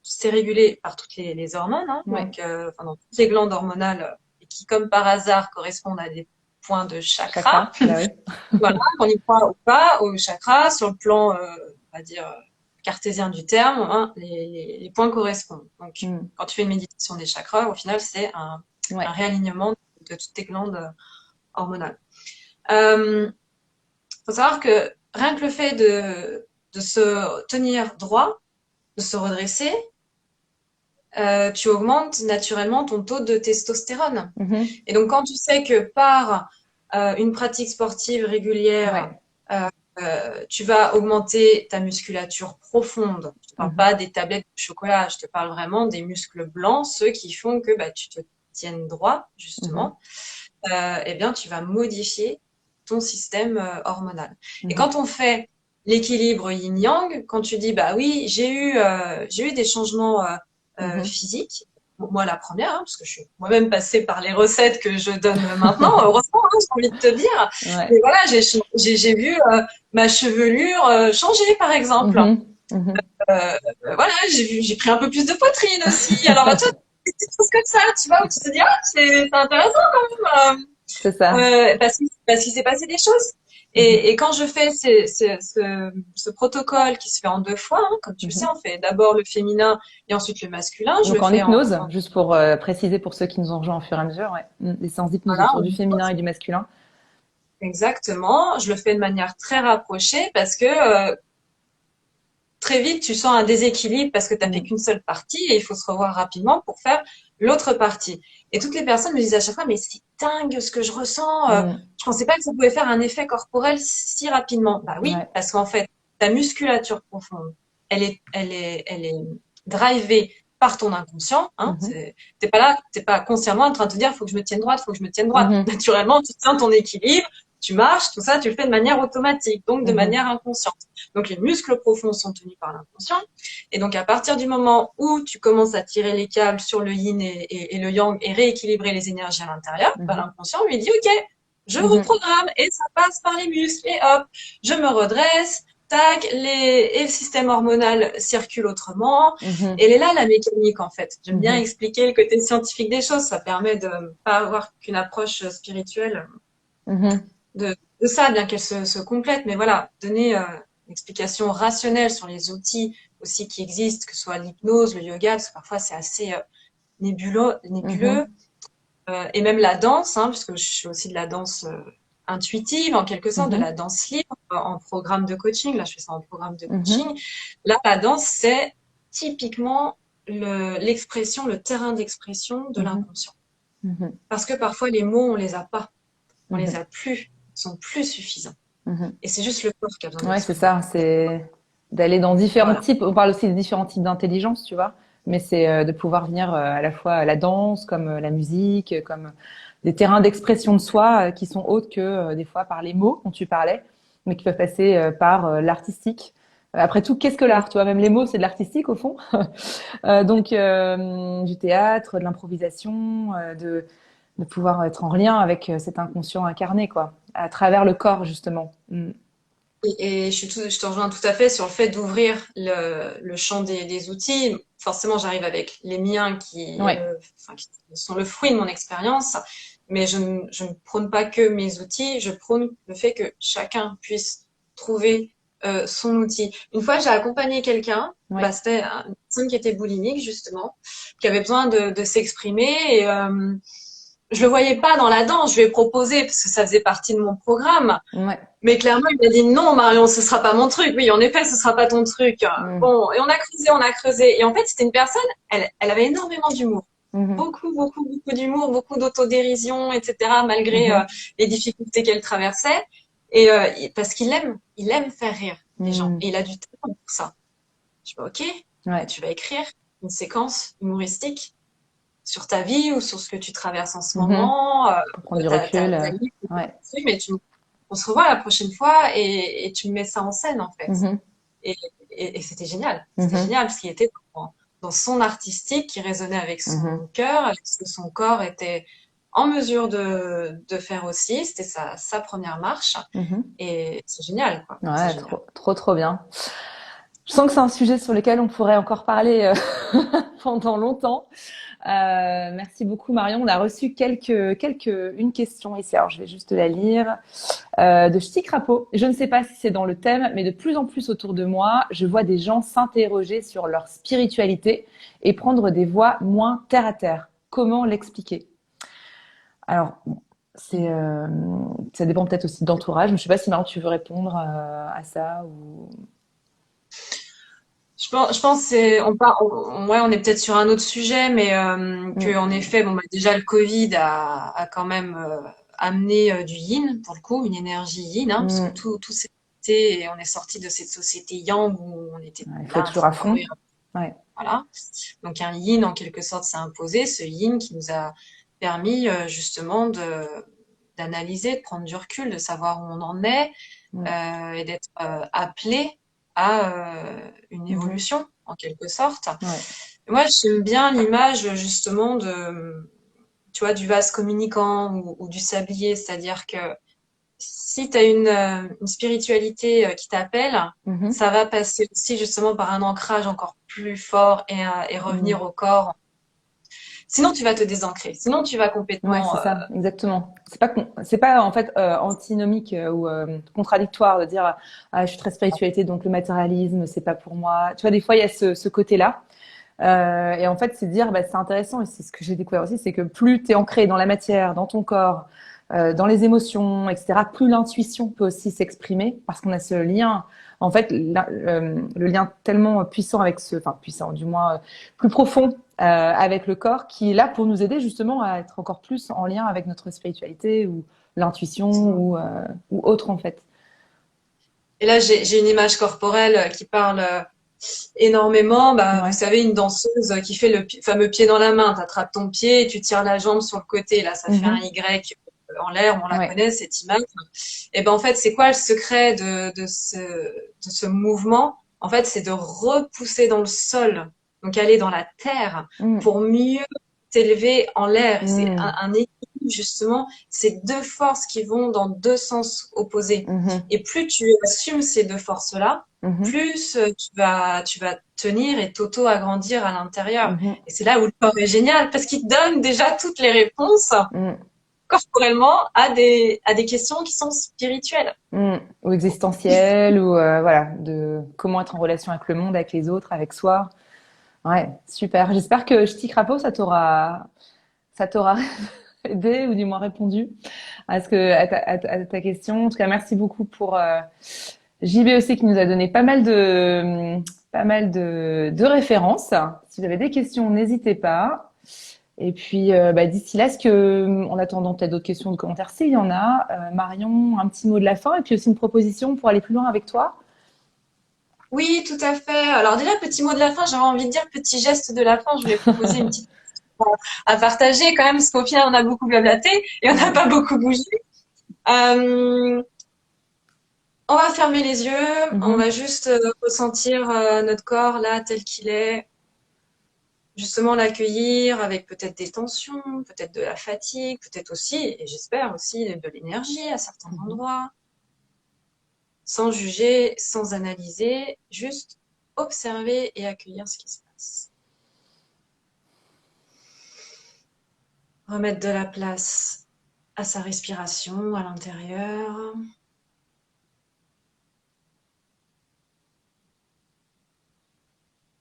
Speaker 2: c'est régulé par toutes les hormones, hein,
Speaker 1: Ouais.
Speaker 2: donc enfin, dans toutes les glandes hormonales qui, comme par hasard, correspondent à des points de chakra.
Speaker 1: Chakra. Bah oui.
Speaker 2: Voilà, qu'on y croit ou pas, au chakra, sur le plan, on va dire, cartésien du terme, hein, les points correspondent. Donc,
Speaker 1: Mm.
Speaker 2: quand tu fais une méditation des chakras, au final, c'est
Speaker 1: Ouais.
Speaker 2: un réalignement de toutes tes glandes hormonales. Faut savoir que rien que le fait de se tenir droit, de se redresser, tu augmentes naturellement ton taux de testostérone.
Speaker 1: Mhm.
Speaker 2: Et donc, quand tu sais que par une pratique sportive régulière,
Speaker 1: Ouais.
Speaker 2: tu vas augmenter ta musculature profonde. Je te parle
Speaker 1: Mhm.
Speaker 2: pas des tablettes de chocolat, je te parle vraiment des muscles blancs, ceux qui font que bah, tu te tiennes droit,
Speaker 1: Mhm.
Speaker 2: justement. Eh bien, tu vas modifier ton système hormonal. Et
Speaker 1: Mhm.
Speaker 2: quand on fait l'équilibre yin-yang, quand tu dis, bah oui, j'ai eu des changements
Speaker 1: Mhm.
Speaker 2: physiques, moi la première, hein, parce que je suis moi-même passée par les recettes que je donne maintenant, heureusement, hein, j'ai envie de te dire.
Speaker 1: Ouais.
Speaker 2: Mais voilà, j'ai vu ma chevelure changer, par exemple.
Speaker 1: Mhm. Mhm.
Speaker 2: Voilà, j'ai pris un peu plus de poitrine aussi. Alors, toi, des choses comme ça, tu vois, où tu te dis, ah, c'est intéressant quand même.
Speaker 1: C'est ça.
Speaker 2: Parce qu'il s'est passé des choses.
Speaker 1: Mhm.
Speaker 2: Et quand je fais ce protocole qui se fait en 2 fois, hein, comme tu le sais,
Speaker 1: Mhm.
Speaker 2: on fait d'abord le féminin et ensuite le masculin. Je
Speaker 1: Donc
Speaker 2: le
Speaker 1: en
Speaker 2: fais
Speaker 1: hypnose, juste pour préciser pour ceux qui nous ont rejoints au fur et à mesure, ouais. Des séances d'hypnose
Speaker 2: voilà,
Speaker 1: autour du féminin et du masculin.
Speaker 2: exactement. Je le fais de manière très rapprochée parce que très vite, tu sens un déséquilibre parce que tu n'as fait
Speaker 1: Mm.
Speaker 2: qu'une seule partie et il faut se revoir rapidement pour faire l'autre partie. Et toutes les personnes me disent à chaque fois, mais c'est dingue ce que je ressens.
Speaker 1: Mm.
Speaker 2: Je pensais pas que ça pouvait faire un effet corporel si rapidement. Bah oui,
Speaker 1: Ouais.
Speaker 2: parce qu'en fait, ta musculature profonde, elle est drivée par ton inconscient. Hein.
Speaker 1: Mhm.
Speaker 2: T'es pas là, t'es pas consciemment en train de te dire, faut que je me tienne droite, faut que je me tienne droite.
Speaker 1: Mhm.
Speaker 2: Naturellement, tu tiens ton équilibre, tu marches, tout ça, tu le fais de manière automatique, donc de
Speaker 1: Mhm.
Speaker 2: manière inconsciente. Donc les muscles profonds sont tenus par l'inconscient. Et donc à partir du moment où tu commences à tirer les câbles sur le yin et le yang et rééquilibrer les énergies à l'intérieur, bah,
Speaker 1: Mhm.
Speaker 2: l'inconscient lui dit OK, je
Speaker 1: Mhm.
Speaker 2: reprogramme et ça passe par les muscles et hop, je me redresse. Tac, et le système hormonal circule autrement.
Speaker 1: Mhm.
Speaker 2: Et elle est là la mécanique en fait. J'aime bien
Speaker 1: Mhm.
Speaker 2: expliquer le côté scientifique des choses. Ça permet de pas avoir qu'une approche spirituelle
Speaker 1: Mhm.
Speaker 2: de ça, bien qu'elle se complète. Mais voilà, donner une explication rationnelle sur les outils aussi qui existent, que ce soit l'hypnose, le yoga, parce que parfois c'est assez nébuleux.
Speaker 1: Mhm.
Speaker 2: Et même la danse, hein, puisque je fais aussi de la danse intuitive, en quelque sorte, de la
Speaker 1: Mhm.
Speaker 2: danse libre en programme de coaching. Là, je fais ça en programme de
Speaker 1: Mhm.
Speaker 2: coaching. Là, la danse, c'est typiquement l'expression, le terrain d'expression de
Speaker 1: Mhm.
Speaker 2: l'inconscient.
Speaker 1: Mhm.
Speaker 2: Parce que parfois, les mots, on les a pas, on les
Speaker 1: Mhm.
Speaker 2: a plus, ils sont plus suffisants.
Speaker 1: Mhm.
Speaker 2: Et c'est juste le corps qui a besoin de
Speaker 1: Ouais, c'est
Speaker 2: l'exprimer.
Speaker 1: ça. C'est d'aller dans différents
Speaker 2: Voilà.
Speaker 1: types. On parle aussi des différents types d'intelligence, tu vois. Mais c'est de pouvoir venir à la fois la danse, comme la musique, comme des terrains d'expression de soi qui sont autres que des fois par les mots dont tu parlais, mais qui peuvent passer par l'artistique. Après tout, qu'est-ce que l'art? Tu vois, même les mots, c'est de l'artistique au fond. Donc du théâtre, de l'improvisation, de pouvoir être en lien avec cet inconscient incarné, quoi, à travers le corps justement. Mm.
Speaker 2: Et je te rejoins tout à fait sur le fait d'ouvrir le champ des outils. Forcément, j'arrive avec les miens
Speaker 1: Ouais.
Speaker 2: enfin, qui sont le fruit de mon expérience, mais je ne prône pas que mes outils, je prône le fait que chacun puisse trouver son outil. Une fois, j'ai accompagné quelqu'un, bah,
Speaker 1: Ouais.
Speaker 2: c'était une personne qui était boulimique, justement, qui avait besoin de s'exprimer et je le voyais pas dans la danse, je lui ai proposé parce que ça faisait partie de mon programme.
Speaker 1: Ouais.
Speaker 2: Mais clairement, il m'a dit non, Marion, ce sera pas mon truc. Oui, en effet, ce sera pas ton truc.
Speaker 1: Mm.
Speaker 2: Bon, et on a creusé, on a creusé. Et en fait, c'était une personne, elle avait énormément d'humour.
Speaker 1: Mhm.
Speaker 2: Beaucoup, beaucoup, beaucoup d'humour, beaucoup d'autodérision, etc., malgré
Speaker 1: Mhm.
Speaker 2: les difficultés qu'elle traversait. Parce il aime faire rire les gens.
Speaker 1: Mm.
Speaker 2: Et il a du talent pour ça. Je dis, OK, bah,
Speaker 1: Ouais.
Speaker 2: tu vas écrire une séquence humoristique sur ta vie ou sur ce que tu traverses en ce
Speaker 1: Mhm.
Speaker 2: moment.
Speaker 1: Pour prendre du recul.
Speaker 2: T'as lu
Speaker 1: Ouais.
Speaker 2: mais on se revoit la prochaine fois et tu mets ça en scène en fait.
Speaker 1: Mhm.
Speaker 2: Et, et c'était génial. C'était
Speaker 1: Mhm.
Speaker 2: génial parce qu'il était dans son artistique qui résonnait avec
Speaker 1: Mhm.
Speaker 2: son cœur, avec ce que son corps était en mesure de faire aussi. C'était sa première marche.
Speaker 1: Mhm.
Speaker 2: Et c'est génial, quoi. C'est
Speaker 1: Ouais,
Speaker 2: génial.
Speaker 1: trop, trop, trop bien. Je sens que c'est un sujet sur lequel on pourrait encore parler pendant longtemps. Merci beaucoup Marion. On a reçu une question ici. Alors je vais juste la lire. De Ch'ti Crapaud. Je ne sais pas si c'est dans le thème, mais de plus en plus autour de moi, je vois des gens s'interroger sur leur spiritualité et prendre des voies moins terre à terre. Comment l'expliquer? Alors, bon, ça dépend peut-être aussi d'entourage. Je ne sais pas si Marion, tu veux répondre à ça ou.
Speaker 2: Je pense que ouais, on est peut-être sur un autre sujet, mais que en
Speaker 1: Mm,
Speaker 2: effet, bon, bah, déjà le Covid a quand même amené du yin, pour le coup, une énergie yin, hein, parce que
Speaker 1: mm.
Speaker 2: tout s'est et on est sorti de cette société yang où on était
Speaker 1: Ouais, il faut
Speaker 2: là
Speaker 1: être
Speaker 2: en
Speaker 1: toujours
Speaker 2: train
Speaker 1: à
Speaker 2: de
Speaker 1: fond.
Speaker 2: courir.
Speaker 1: Ouais.
Speaker 2: Voilà. Donc un yin en quelque sorte s'est imposé, ce yin qui nous a permis justement de d'analyser, de prendre du recul, de savoir où on en est
Speaker 1: Mm,
Speaker 2: et d'être appelé à une
Speaker 1: mhm.
Speaker 2: évolution en quelque sorte.
Speaker 1: Ouais.
Speaker 2: Moi, j'aime bien l'image justement de, tu vois, du vase communicant ou du sablier, c'est-à-dire que si tu as une spiritualité qui t'appelle,
Speaker 1: Mhm.
Speaker 2: ça va passer aussi justement par un ancrage encore plus fort et revenir
Speaker 1: Mm.
Speaker 2: au corps. Sinon, tu vas te désancrer. Sinon, tu vas
Speaker 1: Ouais,
Speaker 2: complètement.
Speaker 1: c'est ça, exactement. C'est pas en fait antinomique ou contradictoire de dire ah, je suis très spiritualité donc le matérialisme c'est pas pour moi. Tu vois, des fois il y a ce côté-là. Et en fait, c'est dire, bah, c'est intéressant, et c'est ce que j'ai découvert aussi, c'est que plus tu es ancré dans la matière, dans ton corps, dans les émotions, etc., plus l'intuition peut aussi s'exprimer, parce qu'on a ce lien, en fait, le lien tellement puissant avec enfin puissant, du moins plus profond avec le corps, qui est là pour nous aider justement à être encore plus en lien avec notre spiritualité ou l'intuition ou autre en fait.
Speaker 2: Et là, j'ai une image corporelle qui parle énormément. Bah, vous
Speaker 1: Ouais.
Speaker 2: savez, une danseuse qui fait le fameux pied dans la main. Tu attrapes ton pied et tu tires la jambe sur le côté. Là, ça fait un
Speaker 1: Mhm.
Speaker 2: Y en l'air. On la
Speaker 1: Ouais.
Speaker 2: connaît, cette image. Et ben, en fait, c'est quoi le secret de ce mouvement? En fait, c'est de repousser dans le sol. Donc, aller dans la terre
Speaker 1: Mm.
Speaker 2: pour mieux t'élever en l'air. Et c'est un,
Speaker 1: Mm.
Speaker 2: un équilibre, justement. C'est deux forces qui vont dans deux sens opposés.
Speaker 1: Mhm.
Speaker 2: Et plus tu assumes ces deux forces-là,
Speaker 1: Mhm.
Speaker 2: plus tu vas tenir et t'auto-agrandir à l'intérieur.
Speaker 1: Mhm.
Speaker 2: Et c'est là où le corps est génial, parce qu'il te donne déjà toutes les réponses
Speaker 1: Mm.
Speaker 2: corporellement à des questions qui sont spirituelles.
Speaker 1: Ou existentiel, ou voilà, de comment être en relation avec le monde, avec les autres, avec soi. Ouais, super. J'espère que Ch'ti Crapaud, ça t'aura aidé ou du moins répondu à ta question. En tout cas, merci beaucoup pour JB aussi qui nous a donné pas mal de références. Si vous avez des questions, n'hésitez pas. Et puis, bah, d'ici là, en attendant peut-être d'autres questions, de commentaires, s'il y en a, Marion, un petit mot de la fin et puis aussi une proposition pour aller plus loin avec toi.
Speaker 2: Oui, tout à fait. Alors déjà, petit mot de la fin, j'avais envie de dire petit geste de la fin. Je voulais proposer une petite à partager quand même, parce qu'au final, on a beaucoup blablaté et on n'a
Speaker 1: Ouais.
Speaker 2: pas beaucoup bougé. Euh, on va fermer les yeux, on va
Speaker 1: Mhm.
Speaker 2: juste ressentir notre corps là tel qu'il est. Justement l'accueillir avec peut-être des tensions, peut-être de la fatigue, peut-être aussi, et j'espère aussi, de l'énergie à certains
Speaker 1: Mhm.
Speaker 2: endroits, sans juger, sans analyser, juste observer et accueillir ce qui se passe. Remettre de la place à sa respiration à l'intérieur,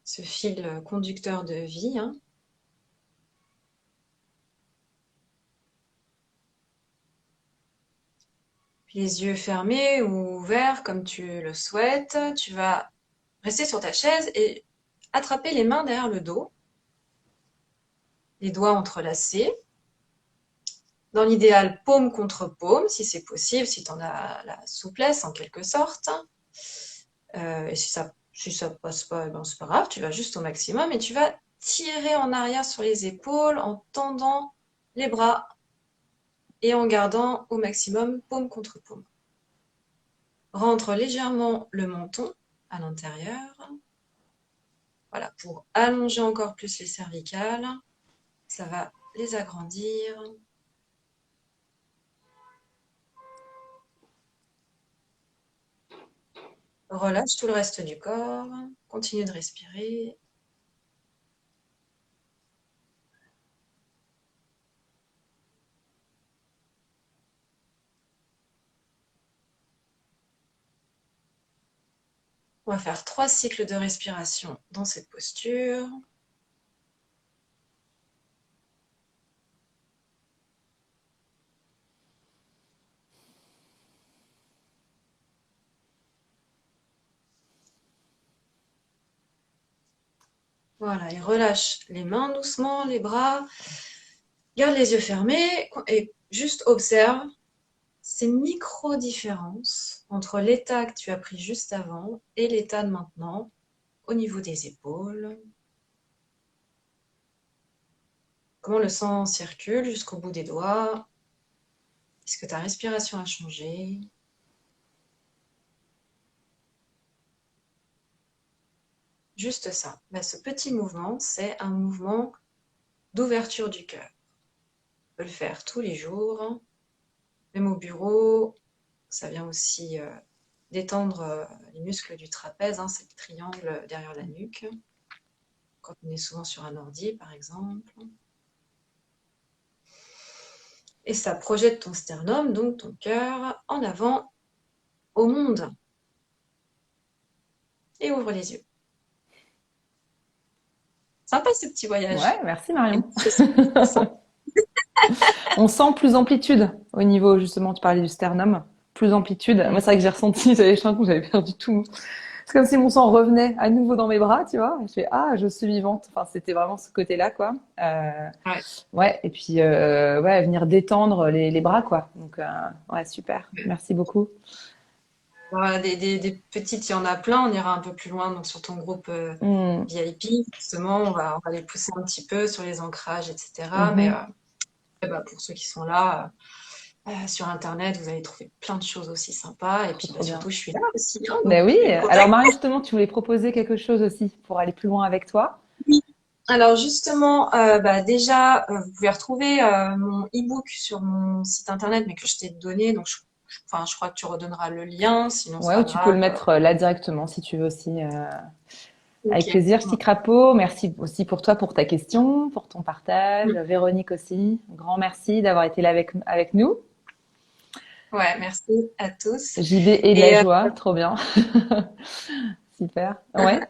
Speaker 2: ce fil conducteur de vie, hein. Les yeux fermés ou ouverts comme tu le souhaites, tu vas rester sur ta chaise et attraper les mains derrière le dos, les doigts entrelacés. Dans l'idéal, paume contre paume, si c'est possible, si tu en as la souplesse en quelque sorte. Et si ça passe pas, eh ben, c'est pas grave, tu vas juste au maximum et tu vas tirer en arrière sur les épaules en tendant les bras et en gardant au maximum paume contre paume. Rentre légèrement le menton à l'intérieur. Voilà, pour allonger encore plus les cervicales. Ça va les agrandir. Relâche tout le reste du corps. Continue de respirer. On va faire 3 cycles de respiration dans cette posture. Voilà, et relâche les mains doucement, les bras. Garde les yeux fermés et juste observe ces micro-différences entre l'état que tu as pris juste avant et l'état de maintenant au niveau des épaules. Comment le sang circule jusqu'au bout des doigts. Est-ce que ta respiration a changé? Juste ça. Ben, ce petit mouvement, c'est un mouvement d'ouverture du cœur. On peut le faire tous les jours, même au bureau. Ça vient aussi détendre les muscles du trapèze, hein, c'est le triangle derrière la nuque. Quand on est souvent sur un ordi, par exemple. Et ça projette ton sternum, donc ton cœur, en avant au monde. Et ouvre les yeux. Sympa ce petit voyage.
Speaker 1: Ouais, merci Marion. On sent plus amplitude au niveau, justement, tu parlais du sternum, plus amplitude. Moi, c'est vrai que j'ai ressenti, j'avais l'impression que j'avais perdu tout. C'est comme si mon sang revenait à nouveau dans mes bras, tu vois. Je fais, ah, je suis vivante. Enfin, c'était vraiment ce côté-là, quoi.
Speaker 2: Ouais.
Speaker 1: Ouais, et puis, ouais, venir détendre les bras, quoi. Donc, ouais, super. Merci beaucoup.
Speaker 2: Voilà, des petites, il y en a plein, on ira un peu plus loin donc sur ton groupe
Speaker 1: Hmm.
Speaker 2: VIP, justement, on va les pousser un petit peu sur les ancrages, etc. Mais
Speaker 1: Mhm.
Speaker 2: bah, pour ceux qui sont là, sur Internet, vous allez trouver plein de choses aussi sympas. Et
Speaker 1: Trop,
Speaker 2: puis bah,
Speaker 1: trop bien.
Speaker 2: surtout, je suis là aussi, hein, donc
Speaker 1: Ben
Speaker 2: vous
Speaker 1: oui.
Speaker 2: pouvez me
Speaker 1: Alors,
Speaker 2: contacter.
Speaker 1: Marion, justement, tu voulais proposer quelque chose aussi pour aller plus loin avec toi.
Speaker 2: Oui. Alors justement, bah, déjà, vous pouvez retrouver mon e-book sur mon site internet, mais que je t'ai donné, donc enfin, je crois que tu redonneras le lien, sinon c'est
Speaker 1: Ouais, ou
Speaker 2: pas
Speaker 1: tu peux le
Speaker 2: grave.
Speaker 1: mettre là directement si tu veux aussi.
Speaker 2: Ok.
Speaker 1: Avec plaisir, Ch'ti Crapaud. Merci aussi pour toi, pour ta question, pour ton partage. Véronique aussi, grand merci d'avoir été là avec nous.
Speaker 2: Ouais, merci à tous.
Speaker 1: JB et de la
Speaker 2: Et
Speaker 1: joie, trop bien. Super. Ouais.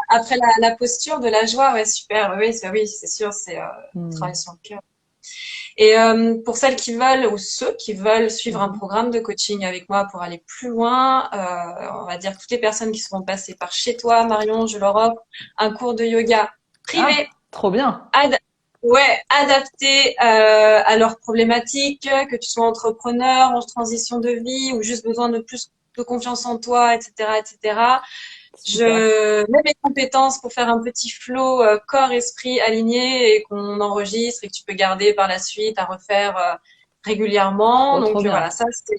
Speaker 2: après la posture de la joie, ouais, super. Oui, c'est sûr, c'est
Speaker 1: Hmm.
Speaker 2: travail sur le cœur. Et pour celles qui veulent ou ceux qui veulent suivre un
Speaker 1: Mhm.
Speaker 2: programme de coaching avec moi pour aller plus loin, on va dire toutes les personnes qui seront passées par chez toi, Marion, je leur offre un cours de yoga
Speaker 1: Ah,
Speaker 2: privé,
Speaker 1: trop bien.
Speaker 2: ad- ouais, adapté à leurs problématiques, que tu sois entrepreneur, en transition de vie ou juste besoin de plus de confiance en toi, etc., etc.
Speaker 1: Super.
Speaker 2: Je mets mes compétences pour faire un petit flow corps-esprit aligné et qu'on enregistre et que tu peux garder par la suite à refaire régulièrement.
Speaker 1: Trop, trop
Speaker 2: Donc
Speaker 1: bien.
Speaker 2: voilà, ça c'est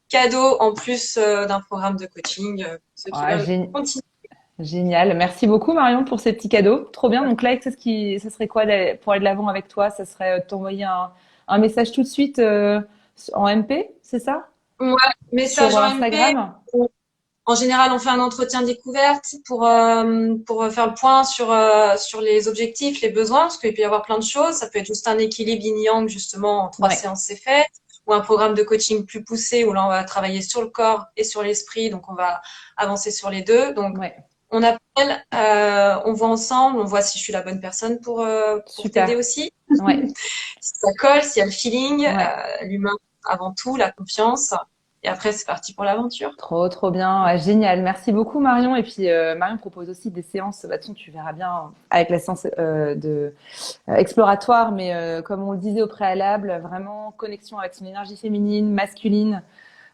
Speaker 2: cadeau en plus d'un programme de coaching pour ceux qui
Speaker 1: Ah,
Speaker 2: veulent continuer.
Speaker 1: génial. Merci beaucoup, Marion, pour ces petits cadeaux. Trop bien. Donc là, ça serait quoi pour aller de l'avant avec toi? Ça serait de t'envoyer un message tout de suite en MP, c'est ça?
Speaker 2: Ouais, message
Speaker 1: Sur
Speaker 2: en MP.
Speaker 1: Instagram?
Speaker 2: En général, on fait un entretien découverte pour faire le point sur les objectifs, les besoins, parce qu'il peut y avoir plein de choses. Ça peut être juste un équilibre yin-yang, justement, en 3 séances,
Speaker 1: Ouais.
Speaker 2: c'est fait. Ou un programme de coaching plus poussé, où là, on va travailler sur le corps et sur l'esprit. Donc, on va avancer sur les deux. Donc,
Speaker 1: Ouais.
Speaker 2: on appelle, on voit ensemble, on voit si je suis la bonne personne pour t'aider
Speaker 1: Super.
Speaker 2: aussi.
Speaker 1: Ouais.
Speaker 2: Si ça colle, s'il y a le feeling,
Speaker 1: Ouais.
Speaker 2: l'humain avant tout, la confiance. Et après, c'est parti pour l'aventure.
Speaker 1: Trop, trop bien. Ouais, génial. Merci beaucoup, Marion. Et puis, Marion propose aussi des séances. Bah, de toute façon, tu verras bien avec la séance exploratoire, mais comme on le disait au préalable, vraiment connexion avec son énergie féminine, masculine,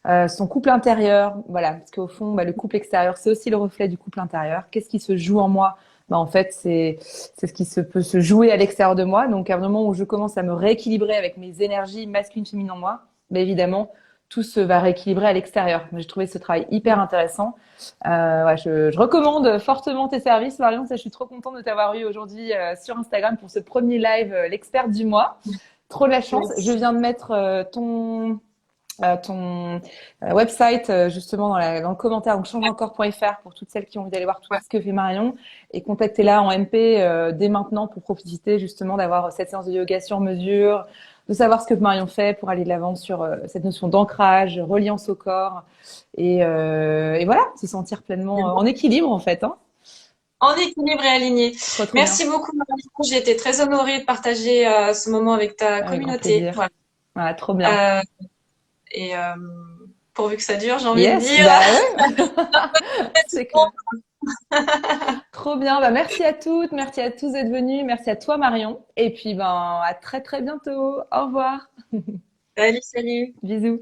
Speaker 1: son couple intérieur. Voilà, parce qu'au fond, bah, le couple extérieur, c'est aussi le reflet du couple intérieur. Qu'est-ce qui se joue en moi? Bah, en fait, c'est ce qui peut se jouer à l'extérieur de moi. Donc, à un moment où je commence à me rééquilibrer avec mes énergies masculines, féminines en moi, bah, évidemment, tout se va rééquilibrer à l'extérieur. J'ai trouvé ce travail hyper intéressant. Ouais, je recommande fortement tes services, Marion. Ça, je suis trop contente de t'avoir eu aujourd'hui sur Instagram pour ce premier live, l'experte du mois. Trop de la chance. Je
Speaker 2: Merci.
Speaker 1: viens de mettre ton website justement dans le commentaire, donc changeencore.fr pour toutes celles qui ont envie d'aller voir tout
Speaker 2: Ouais.
Speaker 1: ce que fait Marion et contactez-la en MP dès maintenant pour profiter justement d'avoir cette séance de yoga sur mesure, de savoir ce que Marion fait pour aller de l'avant sur cette notion d'ancrage, reliance au corps et voilà, se sentir pleinement en équilibre en fait, hein.
Speaker 2: En équilibre et aligné.
Speaker 1: Trop trop bien,
Speaker 2: Merci beaucoup, Marion. J'ai été très honorée de partager ce moment avec ta
Speaker 1: avec grand
Speaker 2: communauté.
Speaker 1: plaisir.
Speaker 2: Voilà.
Speaker 1: Voilà, trop bien.
Speaker 2: Euh, et pourvu que ça dure, j'ai envie de
Speaker 1: Yes,
Speaker 2: dire.
Speaker 1: bah ouais, c'est clair. Trop bien. Bah, merci à toutes, merci à tous d'être venus. Merci à toi, Marion. Et puis, ben, à très, très bientôt. Au revoir.
Speaker 2: Salut, salut.
Speaker 1: Bisous.